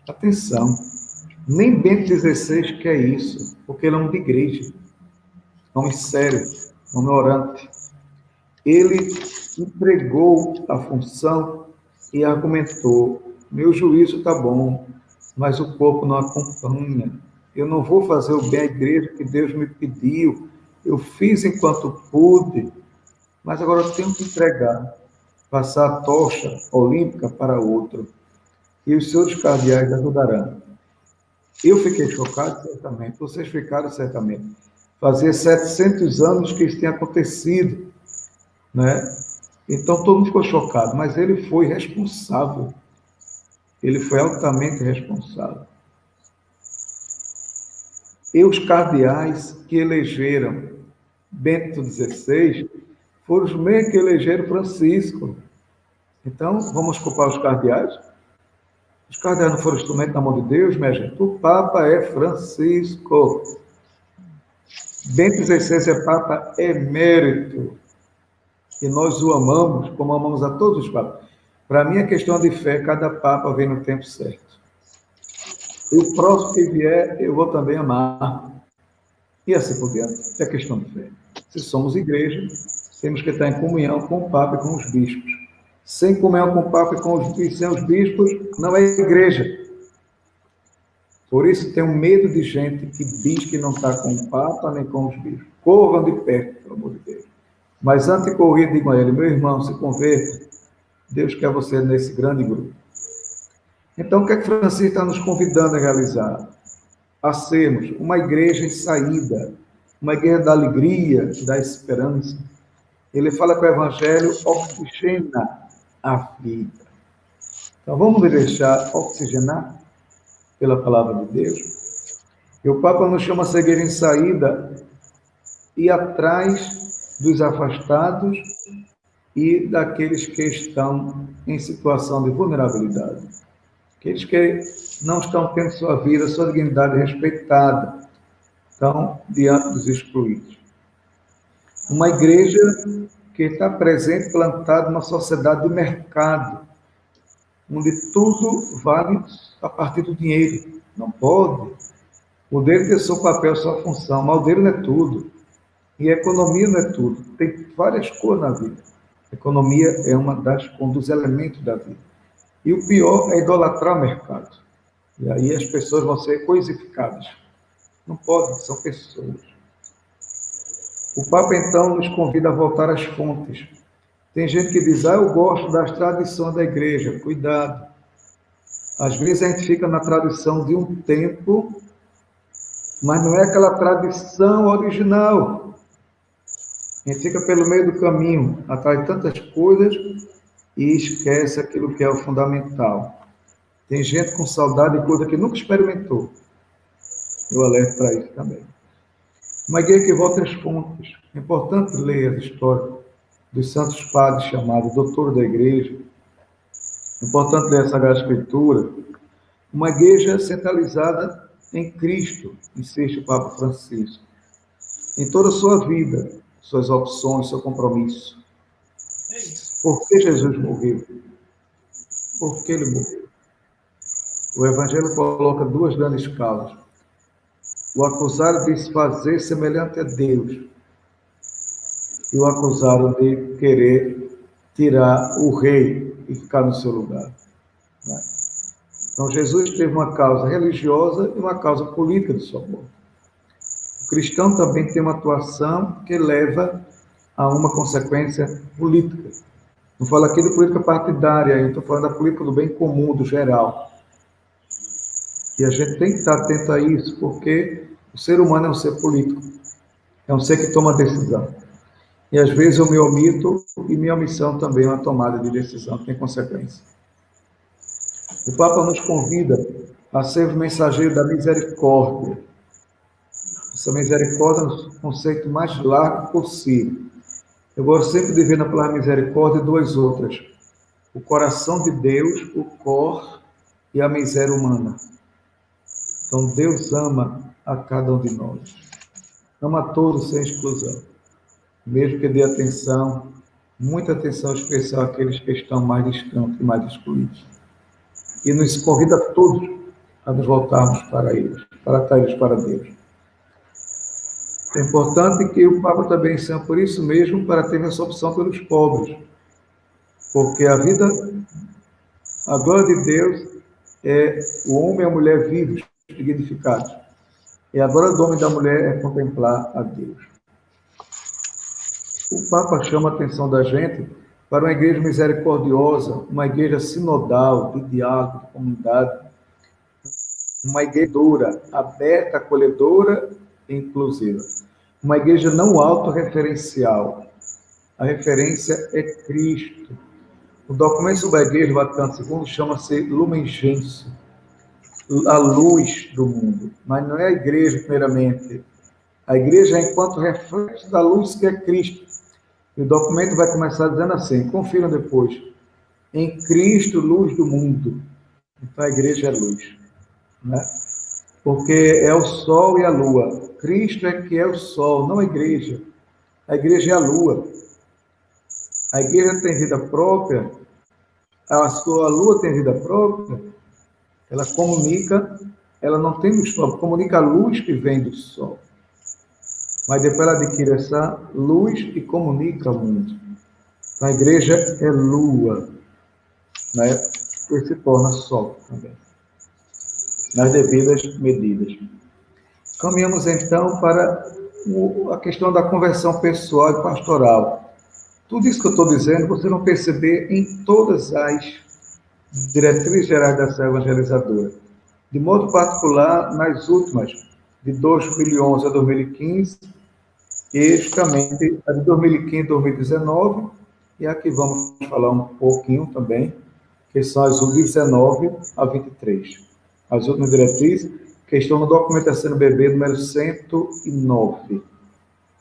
Atenção, nem Bento XVI quer isso, porque ele é um de igreja, homem sério, homem orante. Ele entregou a função e argumentou: meu juízo está bom, mas o corpo não acompanha. Eu não vou fazer o bem à igreja que Deus me pediu. Eu fiz enquanto pude, mas agora eu tenho que entregar, passar a tocha olímpica para outro. E os seus cardeais ajudarão. Eu fiquei chocado, certamente. Vocês ficaram, certamente. Fazia 700 anos que isso tinha acontecido, né? Então, todo mundo ficou chocado, mas ele foi responsável. Ele foi altamente responsável. E os cardeais que elegeram Bento XVI foram os mesmos que elegeram Francisco. Então, vamos culpar os cardeais? Os cardeais não foram instrumento na mão de Deus, minha gente? O Papa é Francisco. Bento XVI é Papa emérito. E nós o amamos como amamos a todos os papas. Para mim, a questão de fé, cada Papa vem no tempo certo. E o próximo que vier, eu vou também amar. E assim por diante. É questão de fé. Se somos igreja, temos que estar em comunhão com o Papa e com os bispos. Sem comunhão com o Papa e sem os bispos, não é igreja. Por isso, tenho medo de gente que diz que não está com o Papa nem com os bispos. Corram de perto, pelo amor de Deus. Mas antes de correr, digo a ele: meu irmão, se converta. Deus quer você nesse grande grupo. Então, o que é que Francisco está nos convidando a realizar? A sermos uma igreja em saída, uma igreja da alegria, da esperança. Ele fala que o Evangelho oxigena a vida. Então, vamos nos deixar oxigenar pela palavra de Deus. E o Papa nos chama a ser igreja em saída e atrás dos afastados e daqueles que estão em situação de vulnerabilidade. Aqueles que não estão tendo sua vida, sua dignidade respeitada, estão diante dos excluídos. Uma igreja que está presente, plantada numa sociedade de mercado, onde tudo vale a partir do dinheiro. Não pode. O dele tem seu papel, sua função, mas o dele não é tudo. E a economia não é tudo. Tem várias cores na vida. A economia é um dos elementos da vida. E o pior é idolatrar o mercado. E aí as pessoas vão ser coisificadas. Não podem, são pessoas. O Papa, então, nos convida a voltar às fontes. Tem gente que diz: eu gosto das tradições da igreja. Cuidado. Às vezes a gente fica na tradição de um tempo, mas não é aquela tradição original. A gente fica pelo meio do caminho, atrás de tantas coisas, e esquece aquilo que é o fundamental. Tem gente com saudade de coisa que nunca experimentou. Eu alerto para isso também. Uma igreja que volta às fontes. É importante ler a história dos santos padres chamados Doutor da Igreja. É importante ler a Sagrada Escritura. Uma igreja centralizada em Cristo, insiste o Papa Francisco. Em toda a sua vida, suas opções, seu compromisso. Por que Jesus morreu? Por que ele morreu? O Evangelho coloca duas grandes causas. O acusaram de se fazer semelhante a Deus. E o acusaram de querer tirar o rei e ficar no seu lugar. Então, Jesus teve uma causa religiosa e uma causa política de sua morte. O cristão também tem uma atuação que leva a uma consequência política. Não falo aqui de política partidária, eu estou falando da política do bem comum, do geral. E a gente tem que estar atento a isso, porque o ser humano é um ser político. É um ser que toma decisão. E às vezes eu me omito, e minha omissão também é uma tomada de decisão, que tem consequência. O Papa nos convida a ser mensageiro da misericórdia. Essa misericórdia no conceito mais largo possível. Eu gosto sempre de ver na palavra misericórdia duas outras. O coração de Deus, o cor e a miséria humana. Então, Deus ama a cada um de nós. Ama a todos sem exclusão. Mesmo que dê atenção, muita atenção especial àqueles que estão mais distantes e mais excluídos. E nos convida a todos a nos voltarmos para eles, para atraí-los para Deus. É importante que o Papa também ensina por isso mesmo para ter essa opção pelos pobres. Porque a vida, a glória de Deus é o homem e a mulher vivos, dignificados. E a glória do homem e da mulher é contemplar a Deus. O Papa chama a atenção da gente para uma igreja misericordiosa, uma igreja sinodal, de diálogo, de comunidade, uma igreja dura, aberta, acolhedora e inclusiva. Uma igreja não autorreferencial. A referência é Cristo. O documento sobre a Igreja Vaticano II chama-se Lumen Gentium, a luz do mundo. Mas não é a igreja, primeiramente. A igreja é enquanto reflexo da luz que é Cristo. E o documento vai começar dizendo assim, confiram depois, em Cristo, luz do mundo. Então a igreja é luz, né? Porque é o sol e a lua. Cristo é que é o sol, não a igreja. A igreja é a lua. A igreja tem vida própria, a lua tem vida própria, ela comunica, ela não tem luz própria, comunica a luz que vem do sol. Mas depois ela adquire essa luz e comunica ao mundo. Então, a igreja é lua, né? Que se torna sol também, nas devidas medidas. Caminhamos, então, para a questão da conversão pessoal e pastoral. Tudo isso que eu estou dizendo, vocês vão perceber em todas as diretrizes gerais dessa evangelizadora. De modo particular, nas últimas, de 2011 a 2015, e justamente a de 2015 a 2019, e aqui vamos falar um pouquinho também, que são as de 19 a 23. As últimas diretrizes, que estão no documento da CNBB número 109.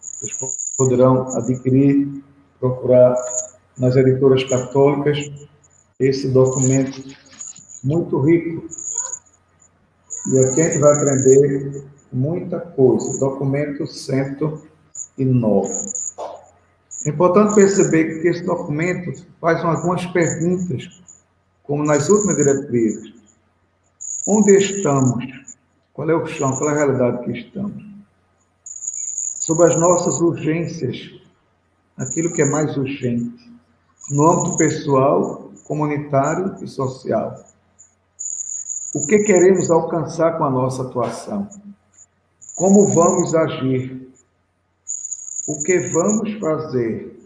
Vocês poderão adquirir, procurar nas editoras católicas esse documento muito rico. E aqui a gente vai aprender muita coisa. Documento 109. É importante perceber que esse documento faz algumas perguntas, como nas últimas diretrizes. Onde estamos? Qual é o chão? Qual é a realidade que estamos? Sobre as nossas urgências, aquilo que é mais urgente, no âmbito pessoal, comunitário e social. O que queremos alcançar com a nossa atuação? Como vamos agir? O que vamos fazer?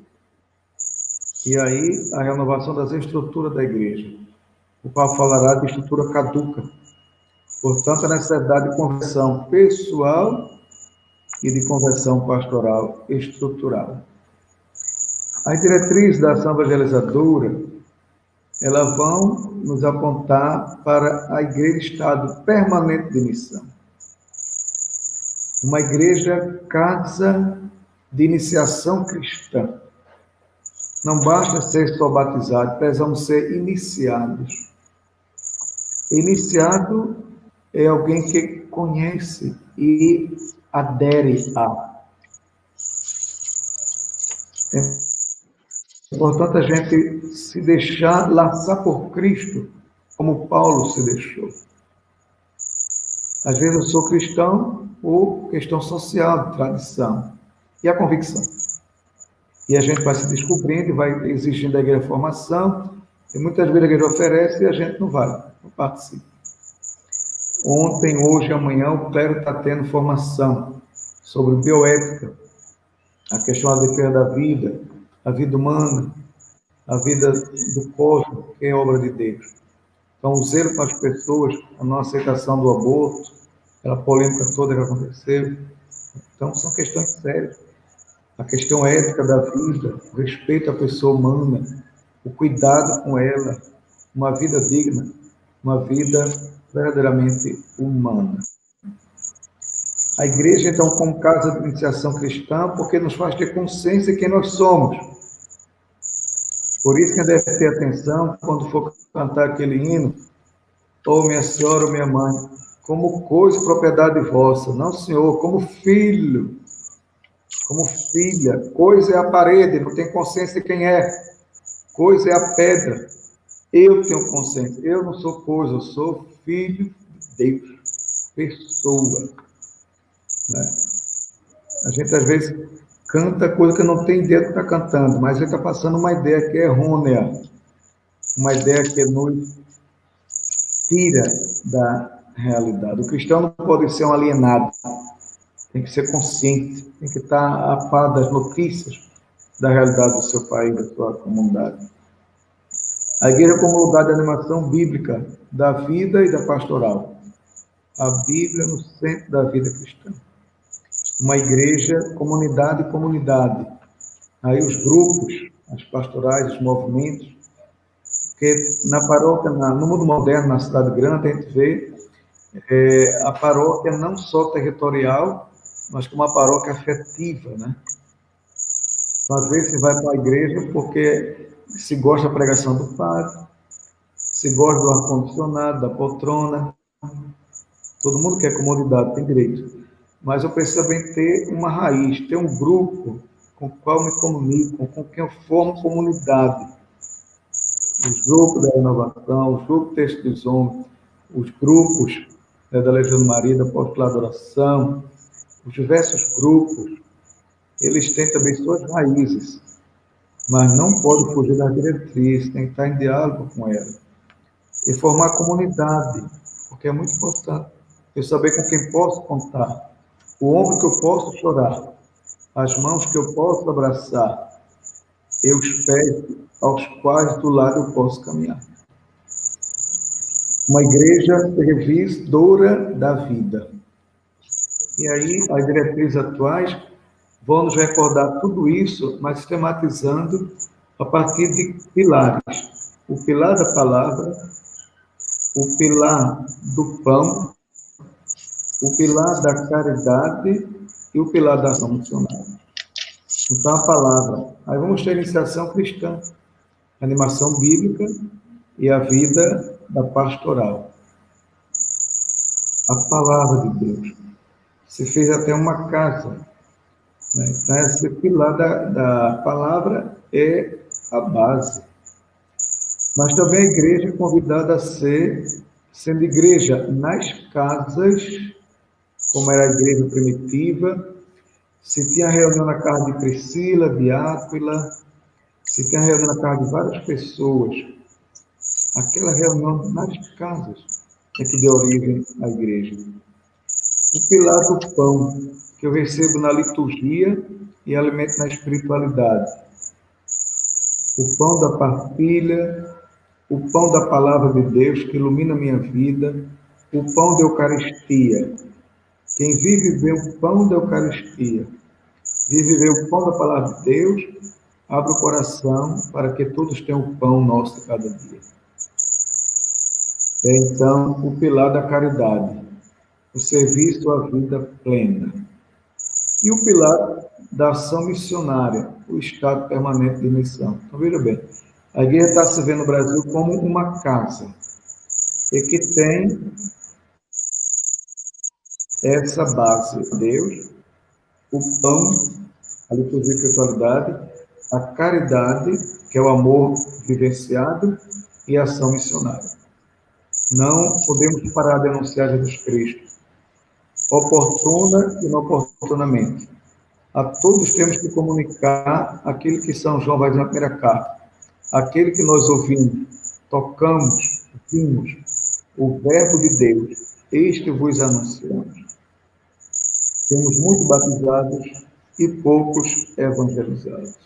E aí, a renovação das estruturas da igreja. O Papa falará de estrutura caduca. Portanto, a necessidade de conversão pessoal e de conversão pastoral estrutural. As diretrizes da ação evangelizadora, elas vão nos apontar para a igreja estado permanente de missão. Uma igreja casa de iniciação cristã. Não basta ser só batizado, precisamos ser iniciados. Iniciado é alguém que conhece e adere a. É importante a gente se deixar laçar por Cristo, como Paulo se deixou. Às vezes eu sou cristão por questão social, de tradição, e a convicção. E a gente vai se descobrindo, vai exigindo da igreja formação, e muitas vezes a igreja oferece e a gente não vai, não participa. Ontem, hoje, amanhã, o clero está tendo formação sobre bioética, a questão da defesa da vida, a vida humana, a vida do cosmos, que é obra de Deus. Então, o zelo com as pessoas, a não aceitação do aborto, aquela polêmica toda que aconteceu. Então, são questões sérias. A questão ética da vida, o respeito à pessoa humana, o cuidado com ela, uma vida digna, uma vida verdadeiramente humana. A igreja, então, como casa de iniciação cristã, porque nos faz ter consciência de quem nós somos. Por isso que deve ter atenção quando for cantar aquele hino, ou minha senhora ou minha mãe, como coisa e propriedade vossa, não, Senhor, como filho, como filha. Coisa é a parede, não tem consciência de quem é. Coisa é a pedra. Eu tenho consciência. Eu não sou coisa, eu sou filho de Deus, pessoa. Né? A gente, às vezes, canta coisa que não tem ideia do que está cantando, mas ele está passando uma ideia que é errônea, uma ideia que nos tira da realidade. O cristão não pode ser um alienado, tem que ser consciente, tem que estar a par das notícias da realidade do seu país, da sua comunidade. A igreja como lugar de animação bíblica da vida e da pastoral. A Bíblia no centro da vida cristã. Uma igreja, comunidade e comunidade. Aí os grupos, as pastorais, os movimentos, porque na paróquia, no mundo moderno, na cidade grande, a gente vê a paróquia não só territorial, mas como uma paróquia afetiva, né? Às vezes se vai para a igreja porque se gosta da pregação do padre, se gosta do ar-condicionado, da poltrona. Todo mundo quer comodidade, tem direito. Mas eu preciso também ter uma raiz, ter um grupo com o qual me comunico, com quem eu formo comunidade. Os grupos da renovação, os grupos do Texto dos Homens, os grupos da Legião de Maria, da Apostolado da Oração, os diversos grupos, eles têm também suas raízes, mas não podem fugir das diretrizes, tem que estar em diálogo com elas. E formar comunidade, porque é muito importante eu saber com quem posso contar, o ombro que eu posso chorar, as mãos que eu posso abraçar, e os pés aos quais do lado eu posso caminhar. Uma igreja revisora da vida. E aí, as diretrizes atuais vão nos recordar tudo isso, mas sistematizando a partir de pilares. O pilar da palavra, o pilar do pão, o pilar da caridade e o pilar da ação missionária. Então, a palavra. Aí vamos ter a iniciação cristã, a animação bíblica e a vida da pastoral. A palavra de Deus. Se fez até uma casa. Né? Então, esse pilar da palavra é a base. Mas também a igreja é convidada a ser, sendo igreja nas casas, como era a igreja primitiva, se tinha reunião na casa de Priscila, de Áquila, se tinha reunião na casa de várias pessoas, aquela reunião nas casas é que deu origem à igreja. O pilar do pão, que eu recebo na liturgia e alimento na espiritualidade. O pão da partilha, o pão da palavra de Deus que ilumina a minha vida, o pão da Eucaristia. Quem vive vê o pão da Eucaristia, vive vê o pão da palavra de Deus, abre o coração para que todos tenham o pão nosso de cada dia. É então o pilar da caridade, o serviço à vida plena. E o pilar da ação missionária, o estado permanente de missão. Então, veja bem, a igreja está se vendo no Brasil como uma casa, e que tem essa base, Deus, o pão, a liturgia e a espiritualidade, a caridade, que é o amor vivenciado, e a ação missionária. Não podemos parar de anunciar Jesus Cristo, oportuna e inoportunamente. A todos temos que comunicar aquilo que São João vai dizer na primeira carta, aquele que nós ouvimos, tocamos, vimos, o verbo de Deus, este vos anunciamos. Temos muito batizados e poucos evangelizados.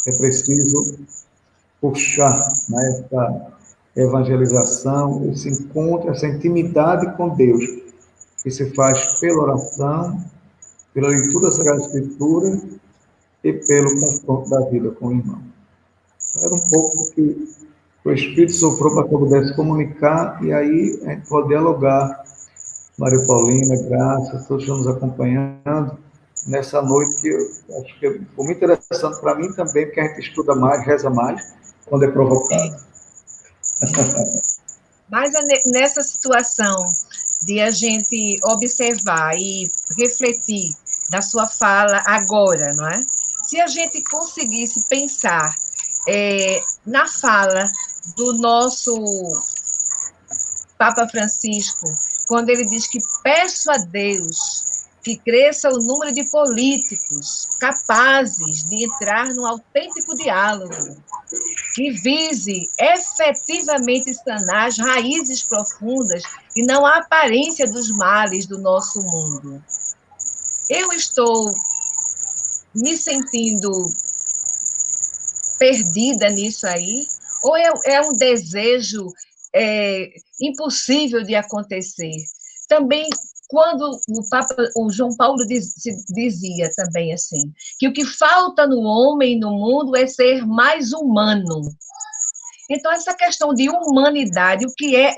É preciso puxar essa evangelização, esse encontro, essa intimidade com Deus, que se faz pela oração, pela leitura da Sagrada Escritura e pelo confronto da vida com o irmão. Era um pouco do que O Espírito soprou para que eu pudesse comunicar, e aí a gente pode dialogar. Maria Paulina, Graça, todos estão nos acompanhando nessa noite que eu acho que foi muito interessante para mim também, porque a gente estuda mais, reza mais, quando é provocado. Mas nessa situação de a gente observar e refletir da sua fala agora, não é? Se a gente conseguisse pensar na fala do nosso Papa Francisco, quando ele diz que peço a Deus que cresça o número de políticos capazes de entrar num autêntico diálogo, que vise efetivamente sanar as raízes profundas e não a aparência dos males do nosso mundo. Eu estou me sentindo perdida nisso aí? Ou é um desejo impossível de acontecer? Também, quando o João Paulo dizia também assim, que o que falta no homem, no mundo, é ser mais humano. Então, essa questão de humanidade, o que é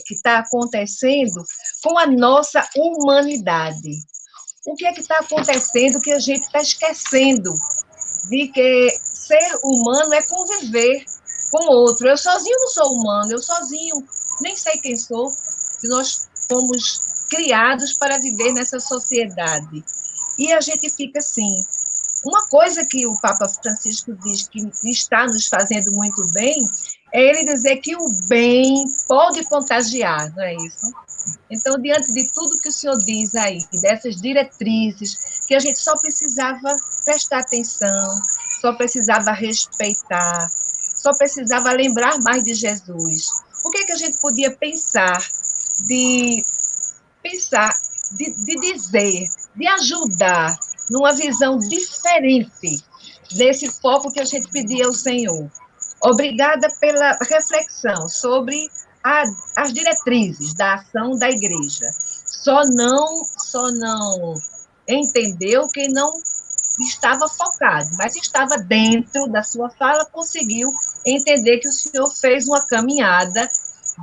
que está acontecendo com a nossa humanidade? O que é que está acontecendo que a gente está esquecendo de que ser humano é conviver com o outro. Eu sozinho não sou humano, eu sozinho nem sei quem sou, que nós fomos criados para viver nessa sociedade. E a gente fica assim. Uma coisa que o Papa Francisco diz que está nos fazendo muito bem é ele dizer que o bem pode contagiar, não é isso? Então, diante de tudo que o senhor diz aí, dessas diretrizes, que a gente só precisava prestar atenção, só precisava respeitar, só precisava lembrar mais de Jesus. O que é que a gente podia de dizer, de ajudar numa visão diferente desse foco que a gente pedia ao Senhor? Obrigada pela reflexão sobre as diretrizes da ação da igreja. Só não entendeu quem não estava focado, mas estava dentro da sua fala, conseguiu entender que o senhor fez uma caminhada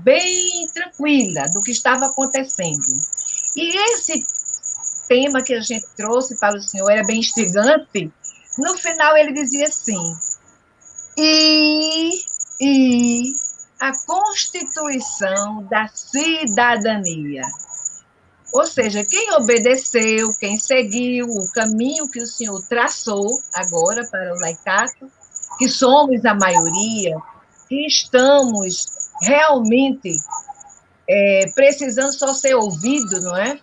bem tranquila do que estava acontecendo. E esse tema que a gente trouxe para o senhor era bem instigante. No final, ele dizia assim: e a Constituição da Cidadania. Ou seja, quem obedeceu, quem seguiu o caminho que o senhor traçou agora para o laicato, que somos a maioria, que estamos realmente precisando só ser ouvido, não é?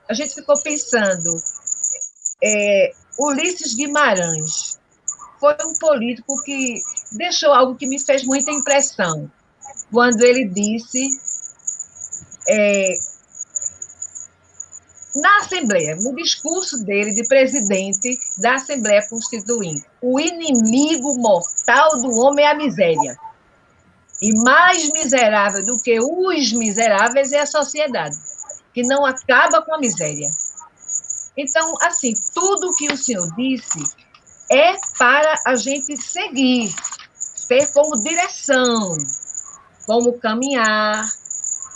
A gente ficou pensando, Ulisses Guimarães foi um político que deixou algo que me fez muita impressão, quando ele disse, na Assembleia, no discurso dele de presidente da Assembleia Constituinte, o inimigo mortal do homem é a miséria. E mais miserável do que os miseráveis é a sociedade, que não acaba com a miséria. Então, assim, tudo que o senhor disse é para a gente seguir, ter como direção, como caminhar,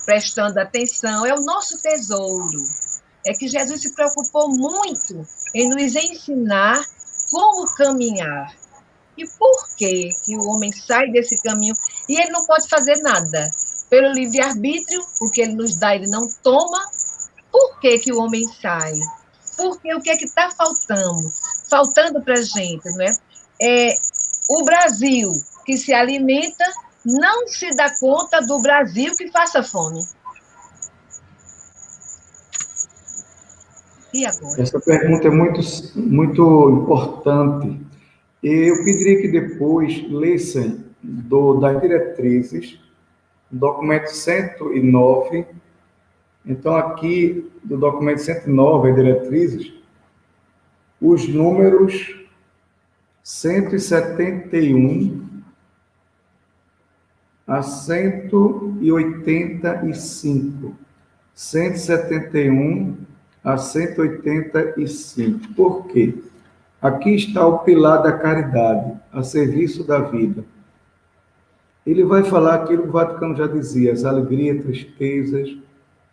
prestando atenção, é o nosso tesouro. É que Jesus se preocupou muito em nos ensinar como caminhar. E por que o homem sai desse caminho e ele não pode fazer nada? Pelo livre-arbítrio, o que ele nos dá, ele não toma. Por que o homem sai? Porque o que é que está faltando para a gente, não é? O Brasil que se alimenta não se dá conta do Brasil que passa fome. E agora? Essa pergunta é muito importante. Eu pediria que depois lessem das diretrizes, documento 109. Então, aqui, do documento 109, as diretrizes, os números 171 a 185. 171 a 185. Por quê? Aqui está o pilar da caridade, a serviço da vida. Ele vai falar aquilo que o Vaticano já dizia, as alegrias e tristezas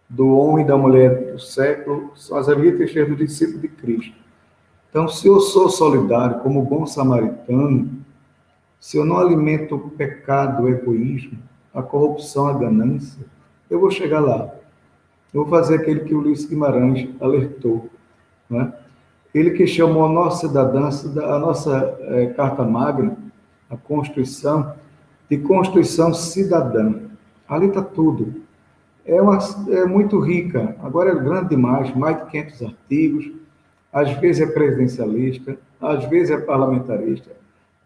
do homem e da mulher do século, são as alegrias e tristezas do discípulo de Cristo. Então, se eu sou solidário como bom samaritano, se eu não alimento o pecado, o egoísmo, a corrupção, a ganância, eu vou chegar lá. Eu vou fazer aquele que o Ulisses Guimarães alertou, né? Ele que chamou a nossa cidadãncia, a nossa Carta Magna, a Constituição, de Constituição Cidadã. Ali está tudo. É muito rica. Agora é grande demais, mais de 500 artigos. Às vezes é presidencialista, às vezes é parlamentarista.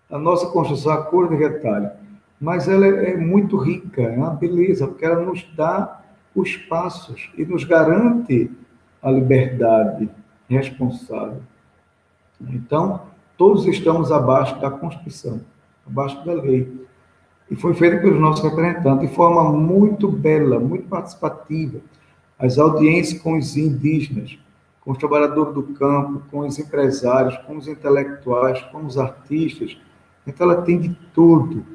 A nossa Constituição é a cor de retalho. Mas ela é muito rica, é uma beleza, porque ela nos dá os passos e nos garante a liberdade responsável. Então, todos estamos abaixo da Constituição, abaixo da lei. E foi feito pelos nossos representantes de forma muito bela, muito participativa. As audiências com os indígenas, com os trabalhadores do campo, com os empresários, com os intelectuais, com os artistas. Então, ela tem de tudo.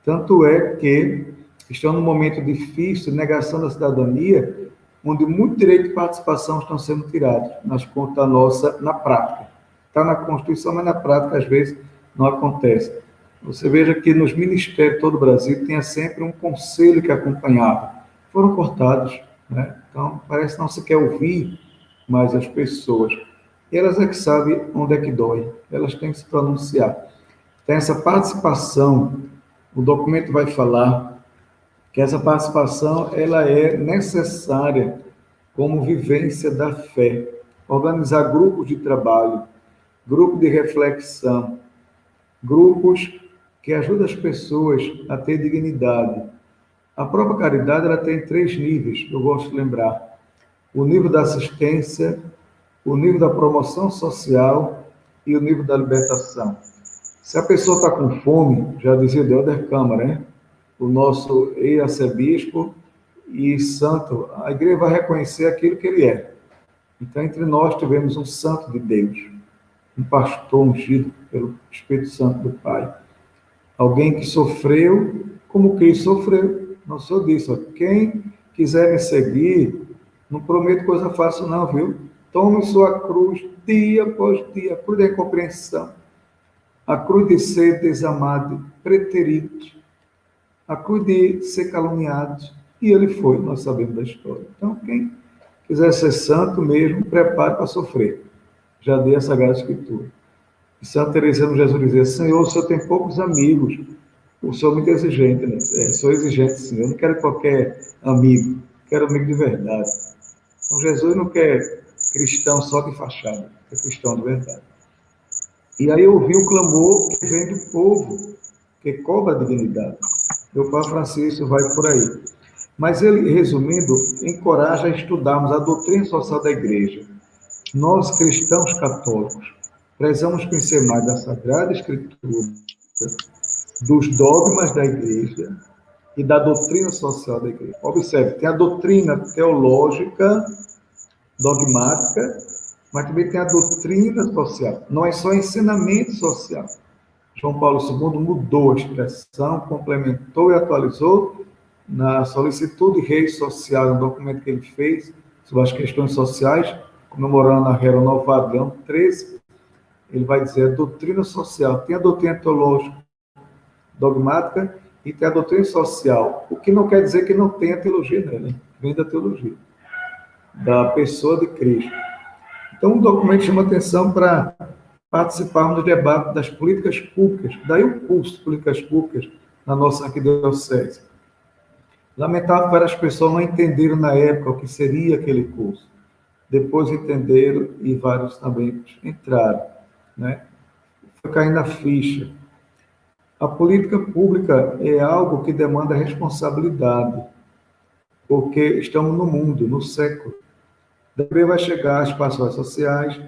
Tanto é que estão num momento difícil, de negação da cidadania, onde muito direito de participação estão sendo tirados nas contas nossa na prática. Está na Constituição, mas na prática, às vezes, não acontece. Você veja que nos ministérios de todo o Brasil tinha sempre um conselho que acompanhava. Foram cortados, né? Então, parece que não se quer ouvir mais as pessoas. E elas é que sabem onde é que dói. Elas têm que se pronunciar. Então, essa participação, o documento vai falar que essa participação ela é necessária como vivência da fé. Organizar grupos de trabalho, grupos de reflexão, grupos que ajudam as pessoas a ter dignidade. A própria caridade ela tem 3 níveis, eu gosto de lembrar. O nível da assistência, o nível da promoção social e o nível da libertação. Se a pessoa está com fome, já dizia Deoder Câmara, né? O nosso ex-arcebispo e santo, a igreja vai reconhecer aquilo que ele é. Então, entre nós tivemos um santo de Deus, um pastor ungido pelo Espírito Santo do Pai. Alguém que sofreu como Cristo sofreu. Nosso Senhor disse, ó, quem quiser me seguir, não prometo coisa fácil não, viu? Tome sua cruz dia após dia, a cruz da incompreensão, a cruz de ser desamado, preterido, a cruz de ser caluniado, e ele foi, nós sabemos da história. Então, quem quiser ser santo mesmo, prepare para sofrer. Já dei a Sagrada Escritura. E Santa Teresinha de Jesus dizia, Senhor, o Senhor tem poucos amigos, o Senhor é muito exigente, né? Sou exigente, sim, eu não quero qualquer amigo, quero amigo de verdade. Então, Jesus não quer cristão só de fachada, é cristão de verdade. E aí eu ouvi o clamor que vem do povo, que cobra a dignidade. Meu Pai Francisco vai por aí. Mas ele, resumindo, encoraja a estudarmos a doutrina social da Igreja. Nós, cristãos católicos, precisamos conhecer mais da Sagrada Escritura, dos dogmas da Igreja e da doutrina social da Igreja. Observe, tem a doutrina teológica, dogmática, mas também tem a doutrina social. Não é só ensinamento social. João Paulo II mudou a expressão, complementou e atualizou na solicitude de rede social, um documento que ele fez sobre as questões sociais, comemorando a Renovado Leão XIII, ele vai dizer a doutrina social. Tem a doutrina teológica, dogmática, e tem a doutrina social, o que não quer dizer que não tenha teologia nela, vem da teologia, da pessoa de Cristo. Então, o documento chama atenção para participarmos do debate das políticas públicas, daí o curso de políticas públicas na nossa arquidiocese. Lamentável para as pessoas não entenderam na época o que seria aquele curso. Depois entenderam e vários também entraram, né? Foi caindo a ficha. A política pública é algo que demanda responsabilidade, porque estamos no mundo, no século. Também vai chegar às passagens sociais,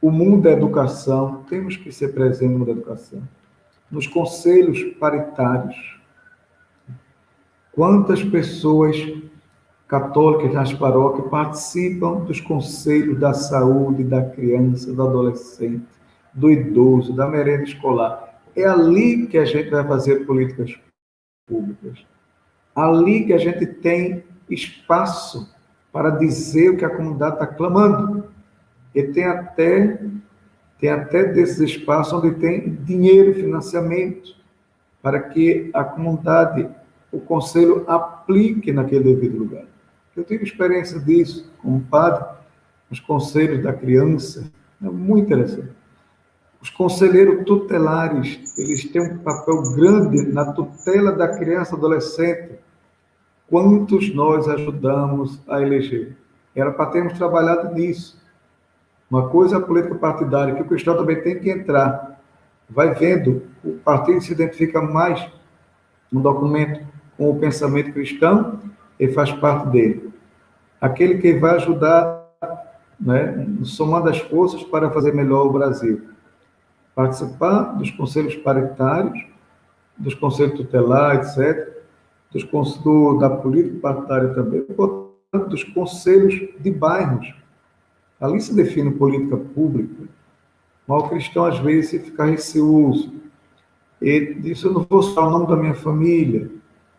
o mundo da educação, temos que ser presentes no mundo da educação. Nos conselhos paritários, quantas pessoas católicas nas paróquias participam dos conselhos da saúde, da criança, do adolescente, do idoso, da merenda escolar. É ali que a gente vai fazer políticas públicas. Ali que a gente tem espaço para dizer o que a comunidade está clamando. E tem até desses espaços onde tem dinheiro, financiamento, para que a comunidade, o conselho, aplique naquele devido lugar. Eu tive experiência disso como padre, nos conselhos da criança, é muito interessante. Os conselheiros tutelares, eles têm um papel grande na tutela da criança e adolescente. Quantos nós ajudamos a eleger? Era para termos trabalhado nisso. Uma coisa é a política partidária, que o cristão também tem que entrar. Vai vendo, o partido se identifica mais no documento com o pensamento cristão, ele faz parte dele. Aquele que vai ajudar, né, somando as forças para fazer melhor o Brasil. Participar dos conselhos paritários, dos conselhos tutelares, etc., da política partidária também, portanto, dos conselhos de bairros. Ali se define política pública, mas o cristão, às vezes, fica receoso. E diz, eu não vou citar o nome da minha família.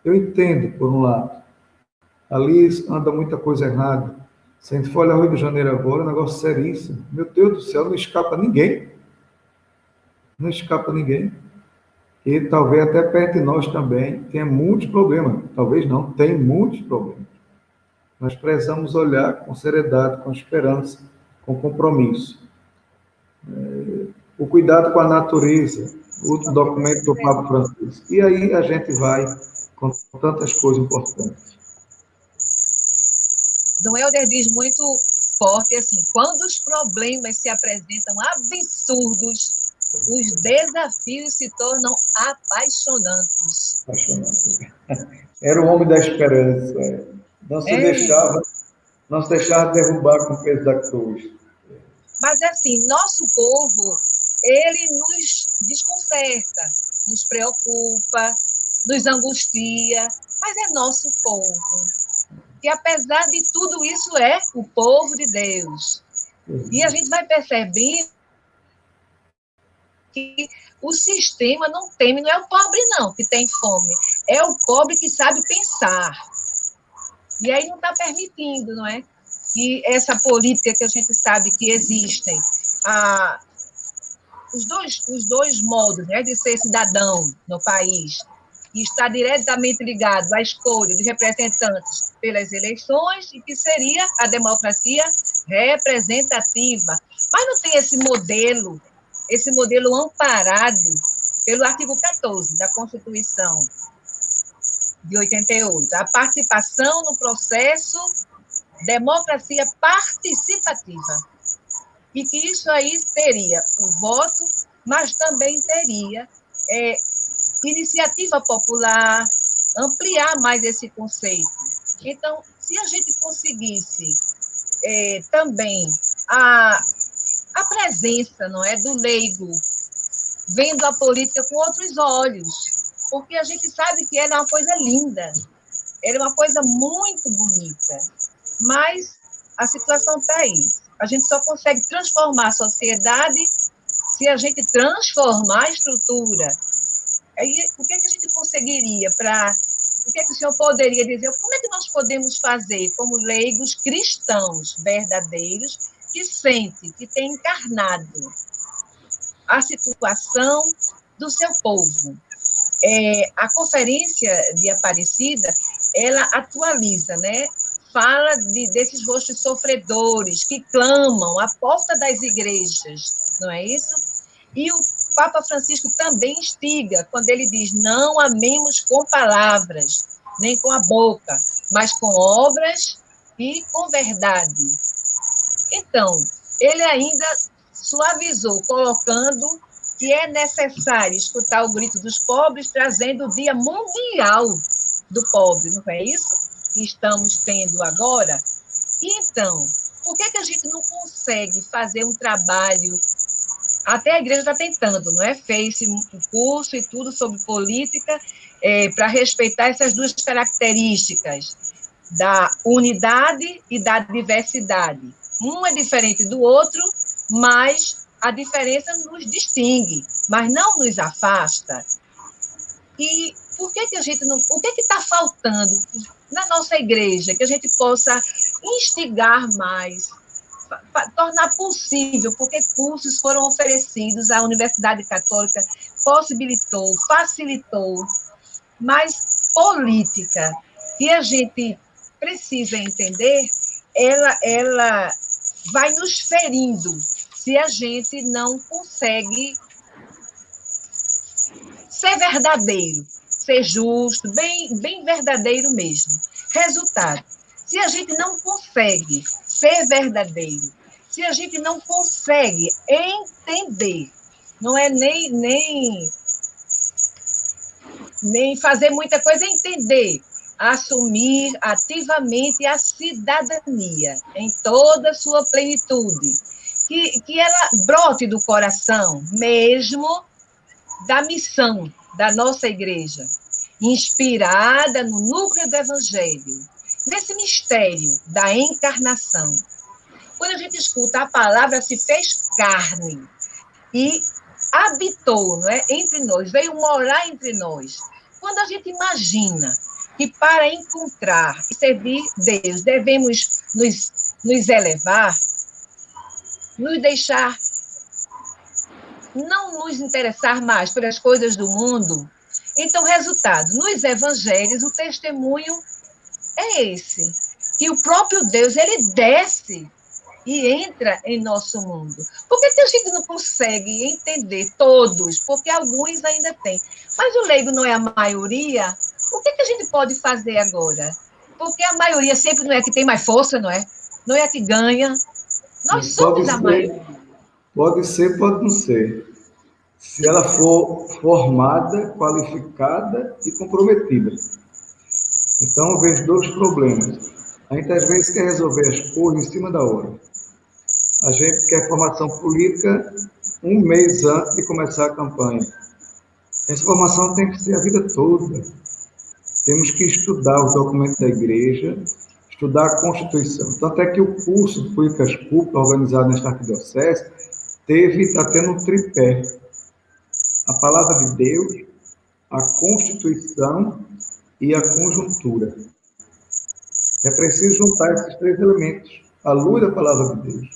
Eu entendo, por um lado. Ali anda muita coisa errada. Se a gente for olhar o Rio de Janeiro agora, é um negócio seríssimo. Meu Deus do céu, não escapa ninguém. Não escapa ninguém. E talvez até perto de nós também tenha muitos problemas. Talvez não, tem muitos problemas. Nós precisamos olhar com seriedade, com esperança, com compromisso. O cuidado com a natureza, outro documento do Papa Francisco. E aí a gente vai com tantas coisas importantes. Dom Helder diz muito forte assim, quando os problemas se apresentam absurdos, os desafios se tornam apaixonantes. Era o homem da esperança. Não se deixava derrubar com o peso da cruz. Mas, assim, nosso povo, ele nos desconcerta, nos preocupa, nos angustia, mas é nosso povo. E, apesar de tudo isso, é o povo de Deus. E a gente vai percebendo que o sistema não teme, não é o pobre, não, que tem fome, é o pobre que sabe pensar. E aí não está permitindo, não é? Que essa política que a gente sabe que existem, os dois modos, né, de ser cidadão no país, que está diretamente ligado à escolha de representantes pelas eleições, e que seria a democracia representativa. Mas não tem esse modelo amparado pelo artigo 14 da Constituição de 88, a participação no processo, democracia participativa. E que isso aí teria o voto, mas também teria iniciativa popular, ampliar mais esse conceito. Então, se a gente conseguisse também a presença, não é, do leigo, vendo a política com outros olhos, porque a gente sabe que ela é uma coisa linda, ela é uma coisa muito bonita, mas a situação está aí. A gente só consegue transformar a sociedade se a gente transformar a estrutura. Aí, o que é que a gente conseguiria o que é que o senhor poderia dizer? Como é que nós podemos fazer como leigos cristãos verdadeiros que sentem, que têm encarnado a situação do seu povo? A Conferência de Aparecida, ela atualiza, né? Fala desses rostos sofredores que clamam à porta das igrejas, não é isso? E o Papa Francisco também instiga, quando ele diz, não amemos com palavras, nem com a boca, mas com obras e com verdade. Então, ele ainda suavizou, colocando que é necessário escutar o grito dos pobres, trazendo o Dia Mundial do Pobre, não é isso? Que estamos tendo agora. E então, por que a gente não consegue fazer um trabalho? Até a igreja está tentando, não é? Fez um curso e tudo sobre política para respeitar essas duas características da unidade e da diversidade. Um é diferente do outro, mas a diferença nos distingue, mas não nos afasta. E Por que a gente não... O que está faltando na nossa igreja que a gente possa instigar mais, tornar possível, porque cursos foram oferecidos, a Universidade Católica possibilitou, facilitou, mas política, que a gente precisa entender, ela vai nos ferindo se a gente não consegue ser verdadeiro, ser justo, bem verdadeiro mesmo. Resultado, se a gente não consegue ser verdadeiro, se a gente não consegue entender, não é nem fazer muita coisa, é entender, assumir ativamente a cidadania em toda a sua plenitude, que ela brote do coração mesmo da missão da nossa igreja, inspirada no núcleo do Evangelho, nesse mistério da encarnação. Quando a gente escuta a palavra se fez carne e habitou, não é, entre nós, veio morar entre nós. Quando a gente imagina que para encontrar e servir Deus devemos nos elevar, nos deixar, não nos interessar mais pelas coisas do mundo, então, resultado, nos evangelhos, o testemunho é esse, que o próprio Deus, ele desce e entra em nosso mundo. Por que a gente não consegue entender todos? Porque alguns ainda têm. Mas o leigo não é a maioria. O que a gente pode fazer agora? Porque a maioria sempre não é que tem mais força, não é? Não é a que ganha. Nós somos a maioria. Pode ser, pode não ser. Se ela for formada, qualificada e comprometida. Então, eu vejo dois problemas. A gente, às vezes, quer resolver as coisas em cima da hora. A gente quer formação política um mês antes de começar a campanha. Essa formação tem que ser a vida toda. Temos que estudar os documentos da igreja, estudar a Constituição. Tanto é que o curso de Políticas Públicas, organizado nesta arquidiocese, está tendo um tripé. A palavra de Deus, a Constituição e a conjuntura. É preciso juntar esses três elementos, a luz da palavra de Deus.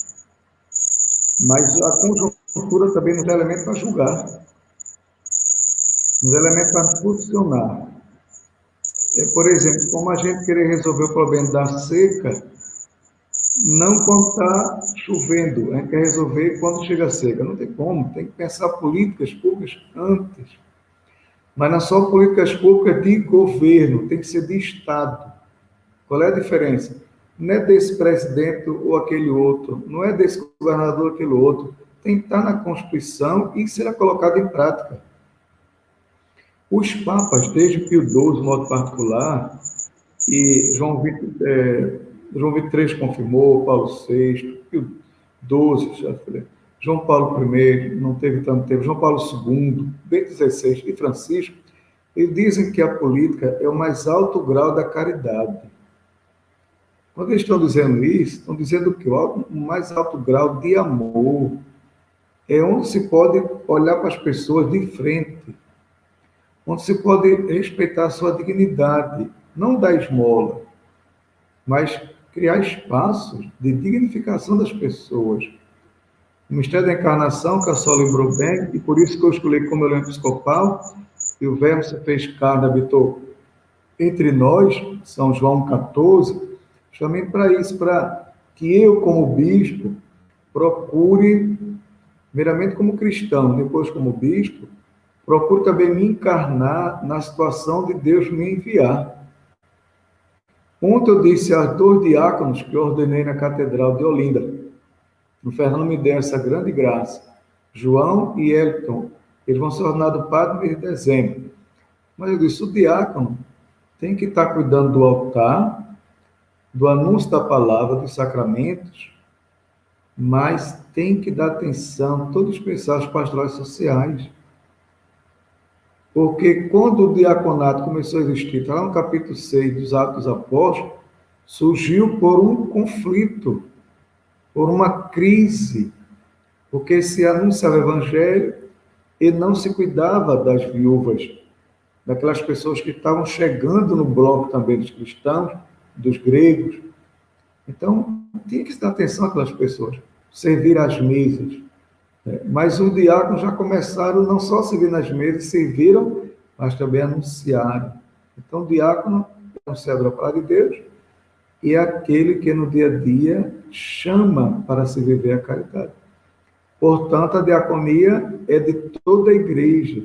Mas a conjuntura também nos é elemento para julgar, nos é elemento para nos posicionar. Por exemplo, como a gente querer resolver o problema da seca, não quando está chovendo, a gente quer resolver quando chega a seca. Não tem como, tem que pensar políticas públicas antes. Mas não só políticas públicas de governo, tem que ser de Estado. Qual é a diferença? Não é desse presidente ou aquele outro, não é desse governador ou aquele outro. Tem que estar na Constituição e ser colocado em prática. Os papas, desde Pio XII, de modo particular, e João XXIII confirmou, Paulo VI, Pio XII, já falei, João Paulo I, não teve tanto tempo, João Paulo II, Bento XVI e Francisco, eles dizem que a política é o mais alto grau da caridade. Quando eles estão dizendo isso, estão dizendo que o mais alto grau de amor é onde se pode olhar para as pessoas de frente, onde se pode respeitar a sua dignidade, não dar esmola, mas criar espaços de dignificação das pessoas. O mistério da encarnação, que a Sol lembrou bem, e por isso que eu escolhi como elemento episcopal, e o Verbo se fez carne, habitou entre nós, São João 14, chamei para isso, para que eu, como bispo, procure, primeiramente como cristão, depois como bispo, procure também me encarnar na situação de Deus me enviar. Ontem eu disse aos 2 diáconos que eu ordenei na Catedral de Olinda, o Fernando me deu essa grande graça, João e Elton, eles vão ser ordenados padre no mês de dezembro. Mas eu disse, o diácono tem que estar cuidando do altar, do anúncio da palavra, dos sacramentos, mas tem que dar atenção a todos os mensagens pastorais sociais. Porque quando o diaconato começou a existir, está lá no capítulo 6 dos Atos dos Apóstolos, surgiu por um conflito, por uma crise, porque se anunciava o evangelho e não se cuidava das viúvas, daquelas pessoas que estavam chegando no bloco também dos cristãos, dos gregos. Então, tinha que se dar atenção àquelas pessoas, servir às mesas. Mas os diáconos já começaram não só a servir nas mesas, serviram, mas também anunciaram. Então, o diácono é anunciador da palavra de Deus e é aquele que no dia a dia chama para se viver a caridade. Portanto, a diaconia é de toda a igreja.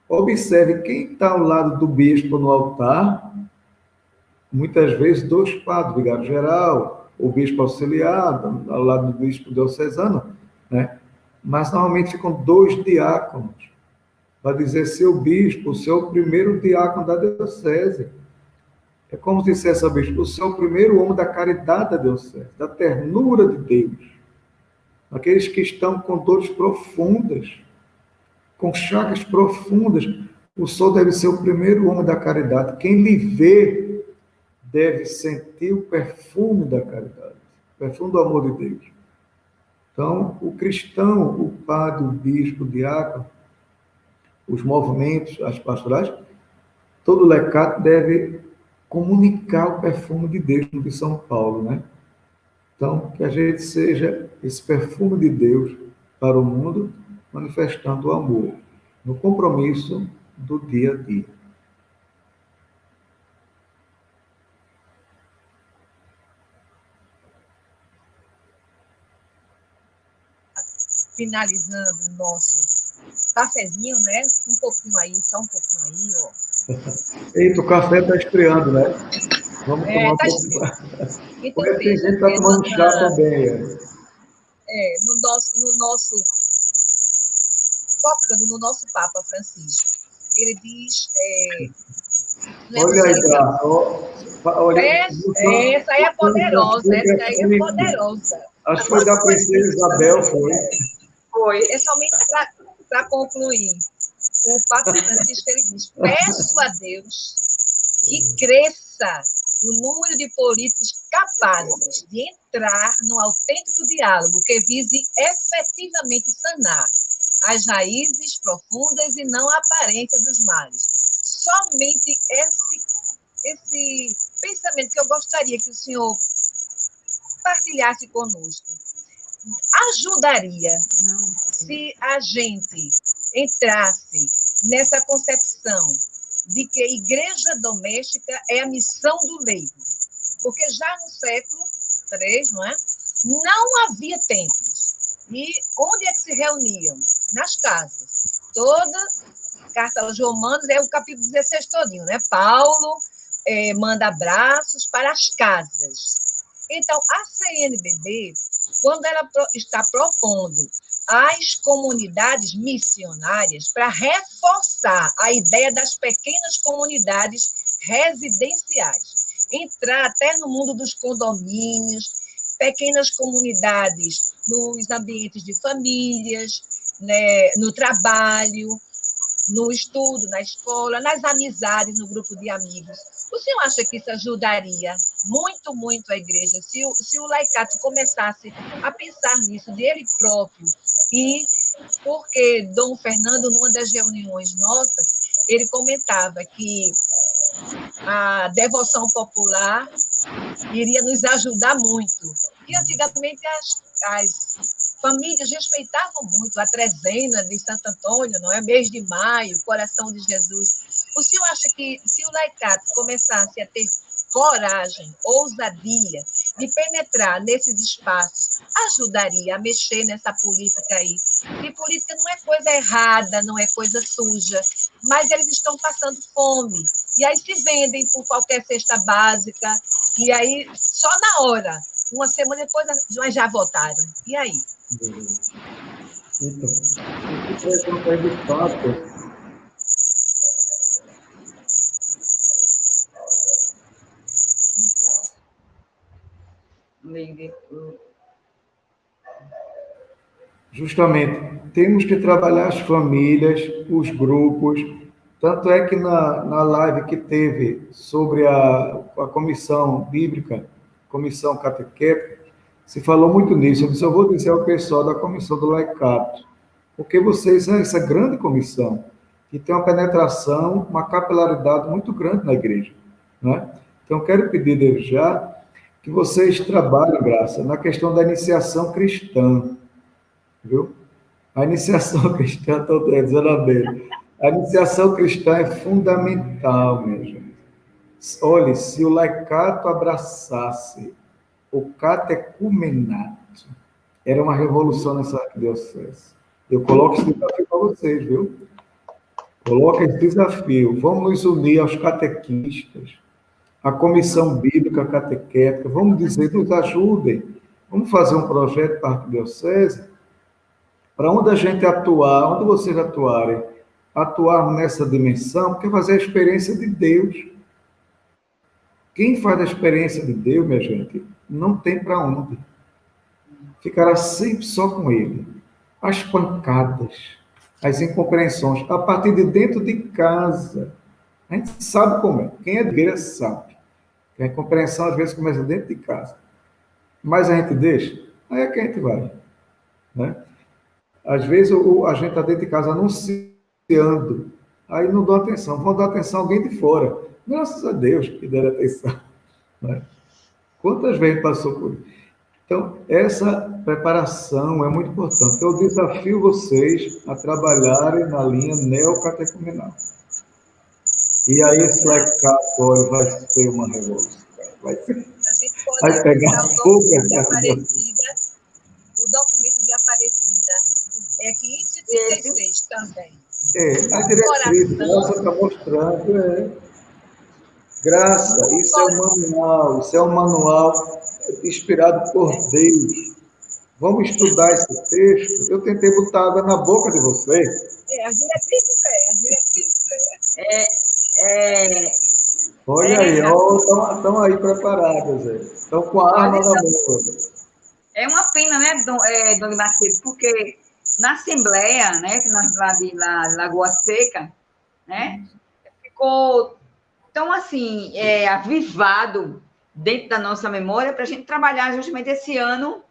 Observe, quem está ao lado do bispo no altar, muitas vezes 2 padres, vigário-geral, o bispo auxiliar, ao lado do bispo diocesano, né? Mas normalmente ficam 2 diáconos, para dizer seu bispo, o seu primeiro diácono da diocese. É como se dissesse ao bispo, o seu primeiro homem da caridade da diocese, da ternura de Deus. Aqueles que estão com dores profundas, com chagas profundas, o senhor deve ser o primeiro homem da caridade. Quem lhe vê deve sentir o perfume da caridade, o perfume do amor de Deus. Então, o cristão, o padre, o bispo, o diácono, os movimentos, as pastorais, todo lecato deve comunicar o perfume de Deus, de São Paulo, né? Então, que a gente seja esse perfume de Deus para o mundo, manifestando o amor, no compromisso do dia a dia. Finalizando o nosso cafezinho, né? Um pouquinho aí, só um pouquinho aí, ó. Eita, o café está esfriando, né? Vamos tomar um Tá pouco. então, Porque tem gente que está tomando chá também. No nosso, focando no nosso Papa Francisco, ele diz... Olha aí, Graça. Essa aí é poderosa, essa aí é poderosa. Acho que foi da princesa Isabel, foi. É somente para concluir. O Papa Francisco, ele diz, peço a Deus que cresça o número de políticos capazes de entrar no autêntico diálogo que vise efetivamente sanar as raízes profundas e não a aparência dos males. Somente esse pensamento que eu gostaria que o senhor partilhasse conosco. Ajudaria se a gente entrasse nessa concepção de que a igreja doméstica é a missão do leigo. Porque já no século III, não é? Não havia templos. E onde é que se reuniam? Nas casas. Toda carta aos Romanos é o capítulo 16 todinho, né? Paulo manda abraços para as casas. Então, a CNBB, quando ela está propondo as comunidades missionárias para reforçar a ideia das pequenas comunidades residenciais, entrar até no mundo dos condomínios, pequenas comunidades nos ambientes de famílias, né, no trabalho, no estudo, na escola, nas amizades, no grupo de amigos. O senhor acha que isso ajudaria muito, muito a igreja, se o laicato começasse a pensar nisso dele próprio? E porque Dom Fernando, numa das reuniões nossas, ele comentava que a devoção popular iria nos ajudar muito. E antigamente as famílias respeitavam muito a trezena de Santo Antônio, não é? Mês de maio, coração de Jesus. O senhor acha que se o laicato começasse a ter coragem, ousadia de penetrar nesses espaços, ajudaria a mexer nessa política aí? E política não é coisa errada, não é coisa suja, mas eles estão passando fome. E aí se vendem por qualquer cesta básica, e aí só na hora, uma semana depois, mas já votaram. E aí? Então, o que é de fato. Justamente, temos que trabalhar as famílias, os grupos. Tanto é que na live que teve sobre a comissão bíblica, comissão catequética, se falou muito nisso. Eu vou dizer ao pessoal da comissão do laicato, porque vocês são essa grande comissão. que tem uma penetração, uma capilaridade muito grande na igreja, né? Então, quero pedir desde já que vocês trabalhem, Graça, na questão da iniciação cristã, viu? A iniciação cristã, estou dizendo amém. A iniciação cristã é fundamental, minha gente. Olhe, se o laicato abraçasse o catecumenato, era uma revolução nessa arquidiocese. Eu coloco esse desafio para vocês, viu? Coloca esse desafio. Vamos nos unir aos catequistas, à comissão bíblica catequética, vamos dizer, nos ajudem. Vamos fazer um projeto para a arquidiocese, para onde a gente atuar, onde vocês atuarem, atuarmos nessa dimensão, porque fazer a experiência de Deus. Quem faz a experiência de Deus, minha gente, não tem para onde. Ficará sempre só com Ele. As pancadas, as incompreensões, a partir de dentro de casa. A gente sabe como é. Quem é de igreja sabe. Que a incompreensão, às vezes, começa dentro de casa. Mas a gente deixa, aí é que a gente vai. Né? Às vezes, a gente está dentro de casa anunciando, aí não dá atenção. Vão dar atenção a alguém de fora. Graças a Deus que deram atenção. Né? Quantas vezes passou por isso? Então, essa preparação é muito importante. Eu desafio vocês a trabalharem na linha neocatecumenal. E aí esse lecatório vai ser uma revolução. Vai pegar fogo. O documento de Aparecida é 536 também. A diretriz, Graça está mostrando. Graça, isso é um manual inspirado por Deus. Vamos estudar esse texto. Eu tentei botar água na boca de vocês. As diretrizes Olha aí, estão aí preparadas. Estão com a arma na mão. É uma pena, né, Dona Macedo, porque na Assembleia, né, que nós lá de Lagoa Seca, né, ficou tão assim, avivado dentro da nossa memória para a gente trabalhar justamente esse ano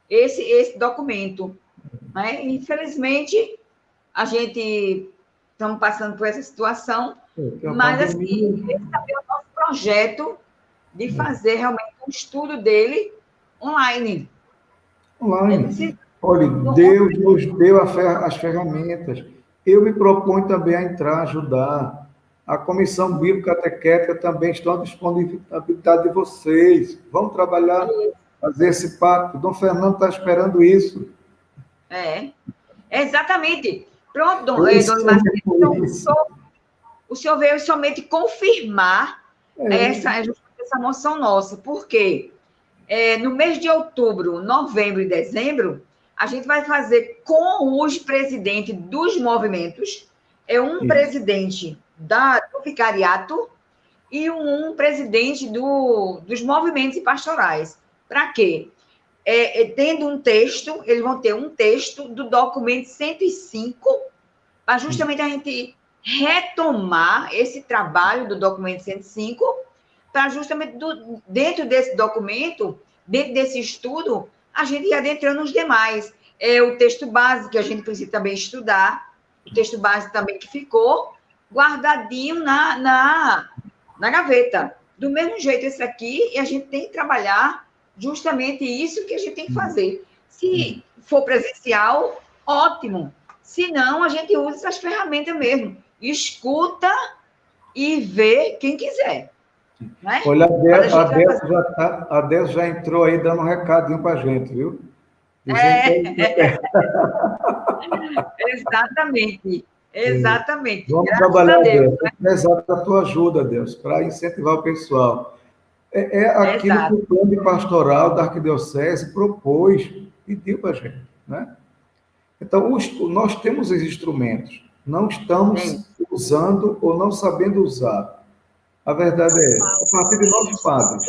esse documento. Né? Infelizmente, a gente estamos passando por essa situação, mas assim, esse também é o nosso projeto de fazer realmente um estudo dele online. Olha, Deus nos deu as ferramentas. Eu me proponho também a entrar, ajudar. A Comissão Bíblica Catequética também está à disponibilidade de vocês. Vamos trabalhar, fazer esse pacto. Dom Fernando está esperando isso. Exatamente. Pronto, Dona Marcelo. O senhor veio somente confirmar essa moção nossa. Por quê? No mês de outubro, novembro e dezembro, a gente vai fazer com os presidentes dos movimentos, presidente do vicariato e um presidente dos movimentos pastorais. Para quê? Tendo um texto, eles vão ter um texto do documento 105, para justamente a gente retomar esse trabalho do documento 105, para justamente dentro desse documento, dentro desse estudo, a gente ir adentrando os demais. O texto base, que a gente precisa também estudar, o texto base também que ficou guardadinho na gaveta. Do mesmo jeito, esse aqui, e a gente tem que trabalhar justamente isso que a gente tem que fazer. Se for presencial, ótimo. Se não, a gente usa essas ferramentas mesmo. Escuta e vê quem quiser. Né? Olha, a Deus já entrou aí dando um recadinho para a gente, viu? Exatamente. Vamos trabalhar, Deus. Precisar da tua ajuda, Deus, para incentivar o pessoal. Aquilo que o plano de pastoral da Arquidiocese propôs, pediu para a gente. Né? Então, nós temos os instrumentos, não estamos usando ou não sabendo usar. A verdade é essa. A partir de nós, padres,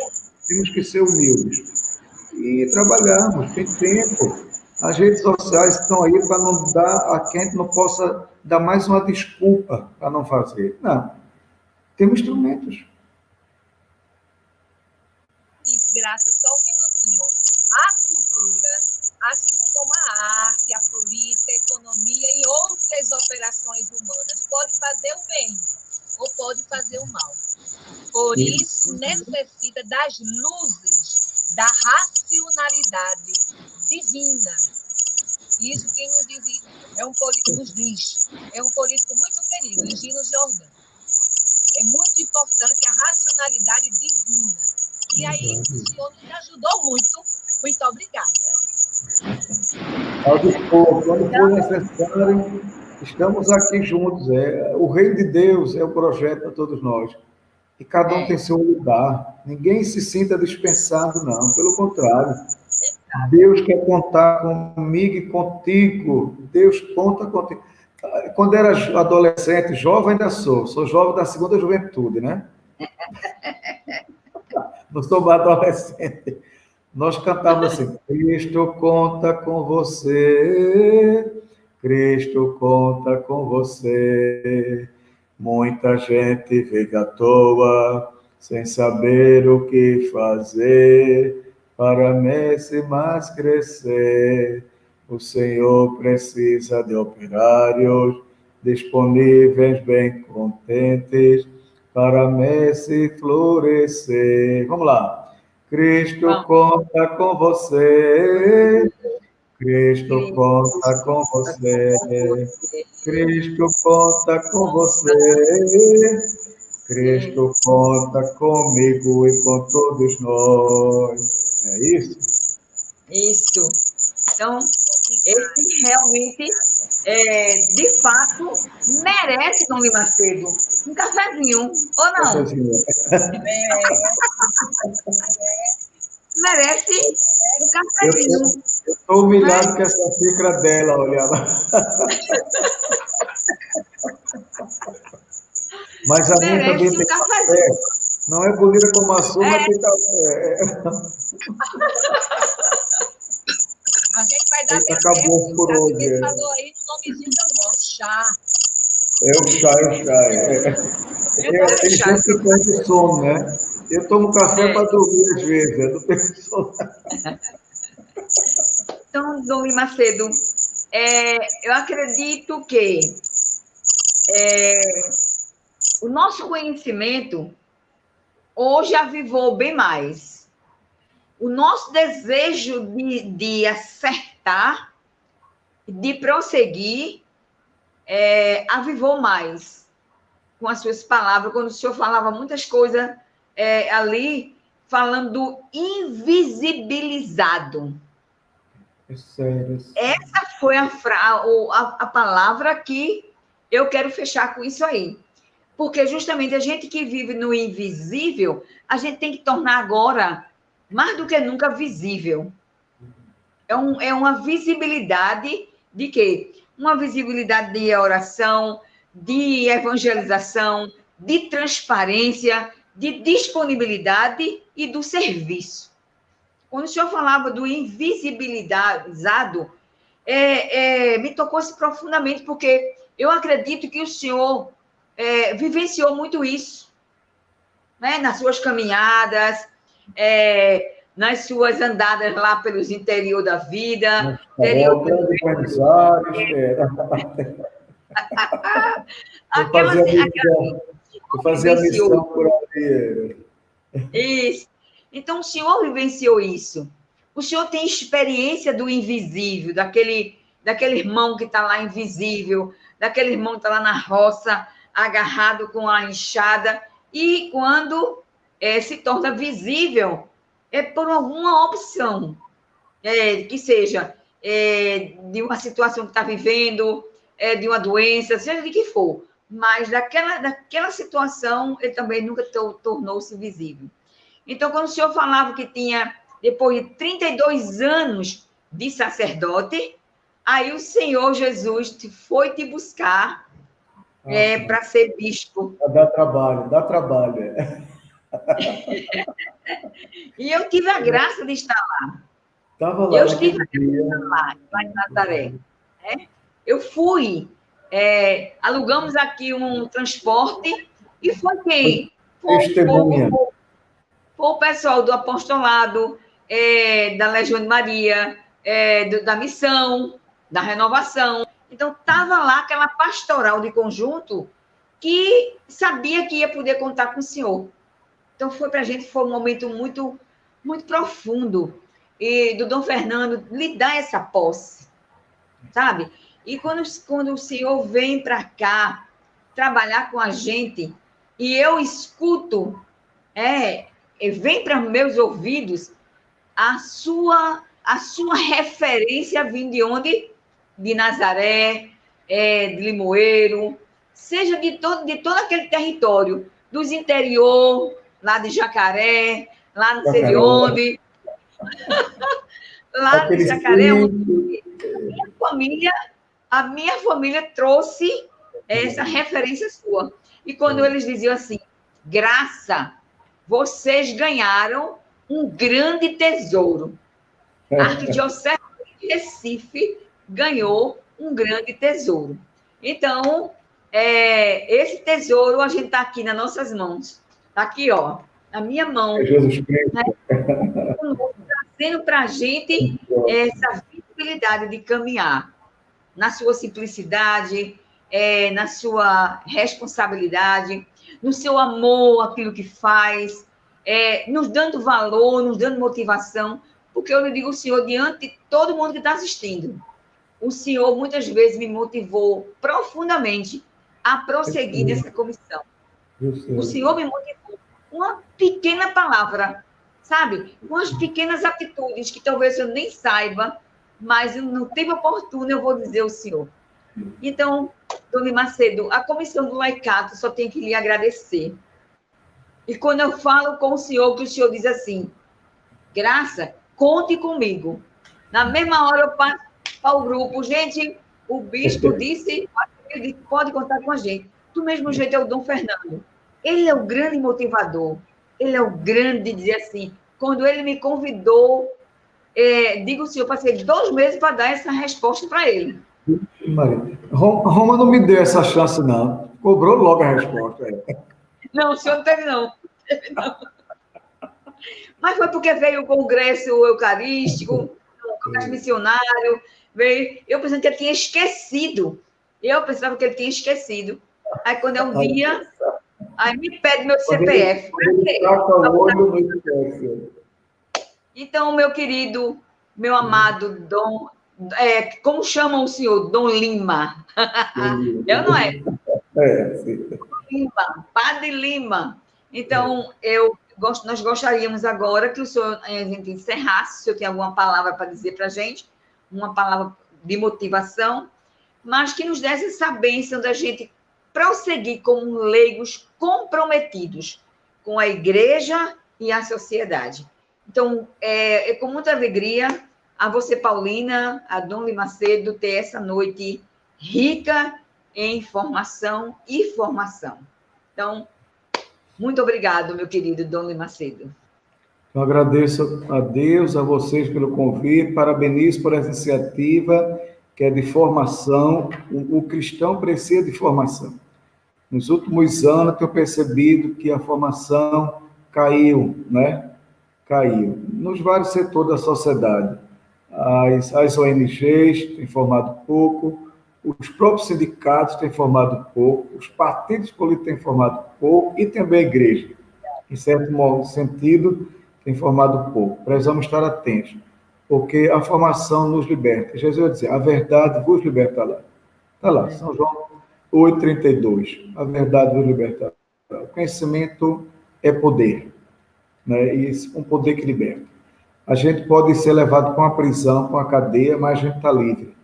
temos que ser humildes e trabalharmos. Tem tempo. As redes sociais estão aí para não dar a quem não possa dar mais uma desculpa para não fazer. Não. Temos instrumentos. Graça, só um minutinho. A cultura, assim como a arte, a política, a economia e outras operações operações humanas, pode fazer o bem ou pode fazer o mal. Por isso, necessita das luzes da racionalidade divina. Isso quem nos diz, é um político muito querido, Higino Jordão. É muito importante a racionalidade divina. E aí, o senhor nos ajudou muito. Muito obrigada. Quando for necessário, estamos aqui juntos. O reino de Deus é o projeto para todos nós. E cada um tem seu lugar. Ninguém se sinta dispensado, não. Pelo contrário. Deus quer contar comigo e contigo. Deus conta contigo. Quando era adolescente, jovem ainda sou jovem da segunda juventude, né? Não sou mais adolescente. Nós cantávamos assim: Cristo conta com você, Cristo conta com você. Muita gente vive à toa, sem saber o que fazer, para Messi mais crescer. O Senhor precisa de operários disponíveis, bem contentes, para Messi florescer. Vamos lá. Cristo conta com você, Cristo conta com você, Cristo conta com você, Cristo conta comigo e com todos nós. É isso? Isso. Então, esse realmente, de fato, merece, Dom Limacedo, um cafezinho, ou não? Cafezinho. Merece um cafezinho. Eu estou humilhado com essa xícara dela, olha lá. Mas a minha também tem café. Não é bonita como a sua, mas tem café. A gente vai dar acabou por hoje. Ele falou aí no nomezinho do nosso chá. É o chá. Ele sempre tem sono, né? Eu tomo café para dormir às vezes, eu não tenho sono. Então, Dom Limacedo, eu acredito que o nosso conhecimento hoje avivou bem mais. O nosso desejo de acertar, de prosseguir, avivou mais com as suas palavras, quando o senhor falava muitas coisas ali, falando do invisibilizado. É sério. Essa foi a palavra que eu quero fechar com isso aí. Porque justamente a gente que vive no invisível, a gente tem que tornar agora, mais do que nunca, visível. É uma visibilidade de quê? Uma visibilidade de oração, de evangelização, de transparência, de disponibilidade e do serviço. Quando o senhor falava do invisibilizado, me tocou-se profundamente, porque eu acredito que o senhor vivenciou muito isso, né? Nas suas caminhadas, nas suas andadas lá pelos interior da vida. Eu fazia missão por ali. Isso. Então, o senhor vivenciou isso. O senhor tem experiência do invisível, daquele irmão que está lá invisível, daquele irmão que está lá na roça, agarrado com a enxada, e quando se torna visível, é por alguma opção, que seja de uma situação que está vivendo, de uma doença, seja de que for, mas daquela situação, ele também nunca tornou-se visível. Então, quando o senhor falava que tinha, depois de 32 anos de sacerdote, aí o Senhor Jesus foi te buscar para ser bispo. Dá trabalho. E eu tive a graça de estar lá. Estava lá. Eu estive lá em Nazaré. Eu fui, alugamos aqui um transporte, e foi quem? Testemunha. Foi o pessoal do apostolado, da Legião de Maria, da missão, da renovação, Então, estava lá aquela pastoral de conjunto que sabia que ia poder contar com o senhor. Então, para a gente foi um momento muito, muito profundo. E do Dom Fernando lhe dar essa posse, sabe? E quando o senhor vem para cá trabalhar com a gente, e eu escuto, vem para meus ouvidos a sua referência vindo de onde? De Nazaré, de Limoeiro, seja de todo aquele território, dos interior, lá de Jacaré, lá não sei de onde, lá de Jacaré, onde a minha família trouxe essa referência sua. E quando eles diziam assim, Graça, vocês ganharam um grande tesouro. A Arquidiocese de Recife ganhou um grande tesouro. Então, esse tesouro a gente está aqui nas nossas mãos. Está aqui, ó, na minha mão. Jesus Cristo. Né? Trazendo para a gente essa visibilidade de caminhar na sua simplicidade, na sua responsabilidade, no seu amor àquilo que faz, nos dando valor, nos dando motivação, porque eu lhe digo, o Senhor, diante de todo mundo que está assistindo, o Senhor muitas vezes me motivou profundamente a prosseguir nessa comissão. O Senhor me motivou. Uma pequena palavra, sabe? Umas pequenas atitudes que talvez eu nem saiba, mas no tempo oportuno eu vou dizer ao Senhor. Então, Dona Macedo, a comissão do Laicato só tem que lhe agradecer. E quando eu falo com o senhor, que o senhor diz assim, Graça, conte comigo. Na mesma hora eu passo para o grupo, gente, o bispo disse, ele pode contar com a gente. Do mesmo jeito é o Dom Fernando. Ele é o grande motivador, ele é o grande, dizer assim, quando ele me convidou, digo o senhor, passei 2 meses para dar essa resposta para ele. Maria. Roma não me deu essa chance, não. Cobrou logo a resposta. Não, o senhor não teve, não. Mas foi porque veio o Congresso Eucarístico, o Congresso Missionário, veio. Eu pensava que ele tinha esquecido. Aí, quando é um dia, aí me pede meu CPF. Então, meu querido, meu amado Dom... como chamam o senhor? Dom Lima. Eu não é? Sim. Lima, Padre Lima. Então, nós gostaríamos agora que a gente encerrasse, se o senhor tem alguma palavra para dizer para a gente, uma palavra de motivação, mas que nos desse essa bênção da gente prosseguir como leigos comprometidos com a igreja e a sociedade. Então, é com muita alegria a você, Paulina, a Dom Limacedo, ter essa noite rica em informação e formação. Então, muito obrigado, meu querido Dom Limacedo. Eu agradeço a Deus, a vocês pelo convite, parabenizo por essa iniciativa, que é de formação. O cristão precisa de formação. Nos últimos anos, tenho percebido que a formação caiu, né? Caiu. Nos vários setores da sociedade. As ONGs têm formado pouco, os próprios sindicatos têm formado pouco, os partidos políticos têm formado pouco e também a igreja, em certo sentido, tem formado pouco. Precisamos estar atentos, porque a formação nos liberta. Jesus vai dizer, a verdade vos libertará. Está lá, São João 8,32. A verdade vos libertará. O conhecimento é poder, né? E um poder que liberta. A gente pode ser levado para uma prisão, para uma cadeia, mas a gente está livre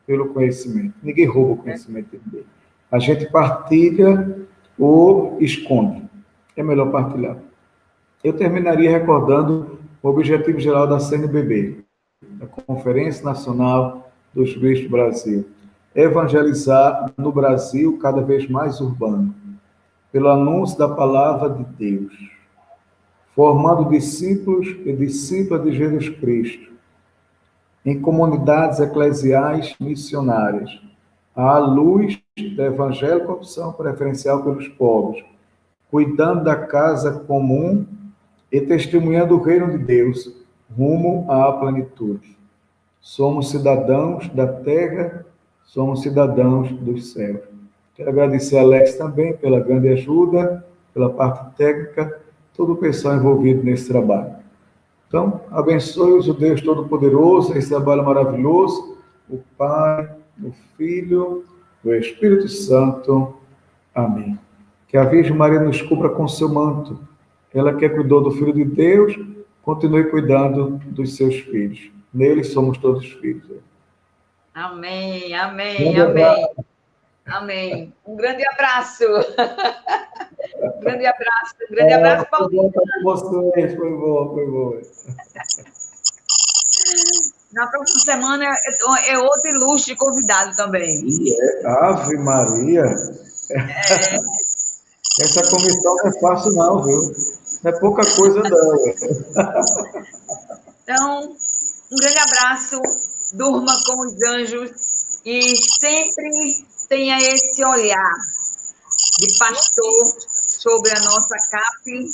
pelo conhecimento. Ninguém rouba o conhecimento de ninguém. A gente partilha ou esconde. É melhor partilhar. Eu terminaria recordando o objetivo geral da CNBB, da Conferência Nacional dos Bispos do Brasil. Evangelizar no Brasil cada vez mais urbano, pelo anúncio da palavra de Deus, formando discípulos e discípulas de Jesus Cristo, em comunidades eclesiais missionárias, à luz do evangelho com opção preferencial pelos pobres, cuidando da casa comum e testemunhando o reino de Deus rumo à plenitude. Somos cidadãos da terra, somos cidadãos dos céus. Quero agradecer a Alex também pela grande ajuda, pela parte técnica, todo o pessoal envolvido nesse trabalho. Então, abençoe-os o Deus Todo-Poderoso, esse trabalho maravilhoso, o Pai, o Filho, o Espírito Santo. Amém. Que a Virgem Maria nos cubra com seu manto. Ela que cuidou do Filho de Deus, continue cuidando dos seus filhos. Nele somos todos filhos. Amém, amém, amém. Amém. Um grande abraço. Um grande abraço, Paulinho. Foi bom com vocês, foi bom. Na próxima semana é outro ilustre convidado também. Ave Maria. Essa comissão não é fácil não, viu? Não é pouca coisa não. Então, um grande abraço, durma com os anjos e sempre tenha esse olhar de pastor sobre a nossa CAP,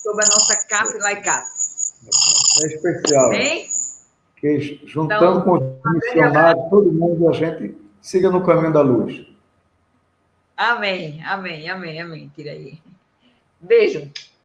sobre a nossa CAP lá e CAP. É especial. Bem? Que juntando com os missionários, todo mundo, a gente siga no caminho da luz. Amém, amém, amém, amém. Tira aí. Beijo.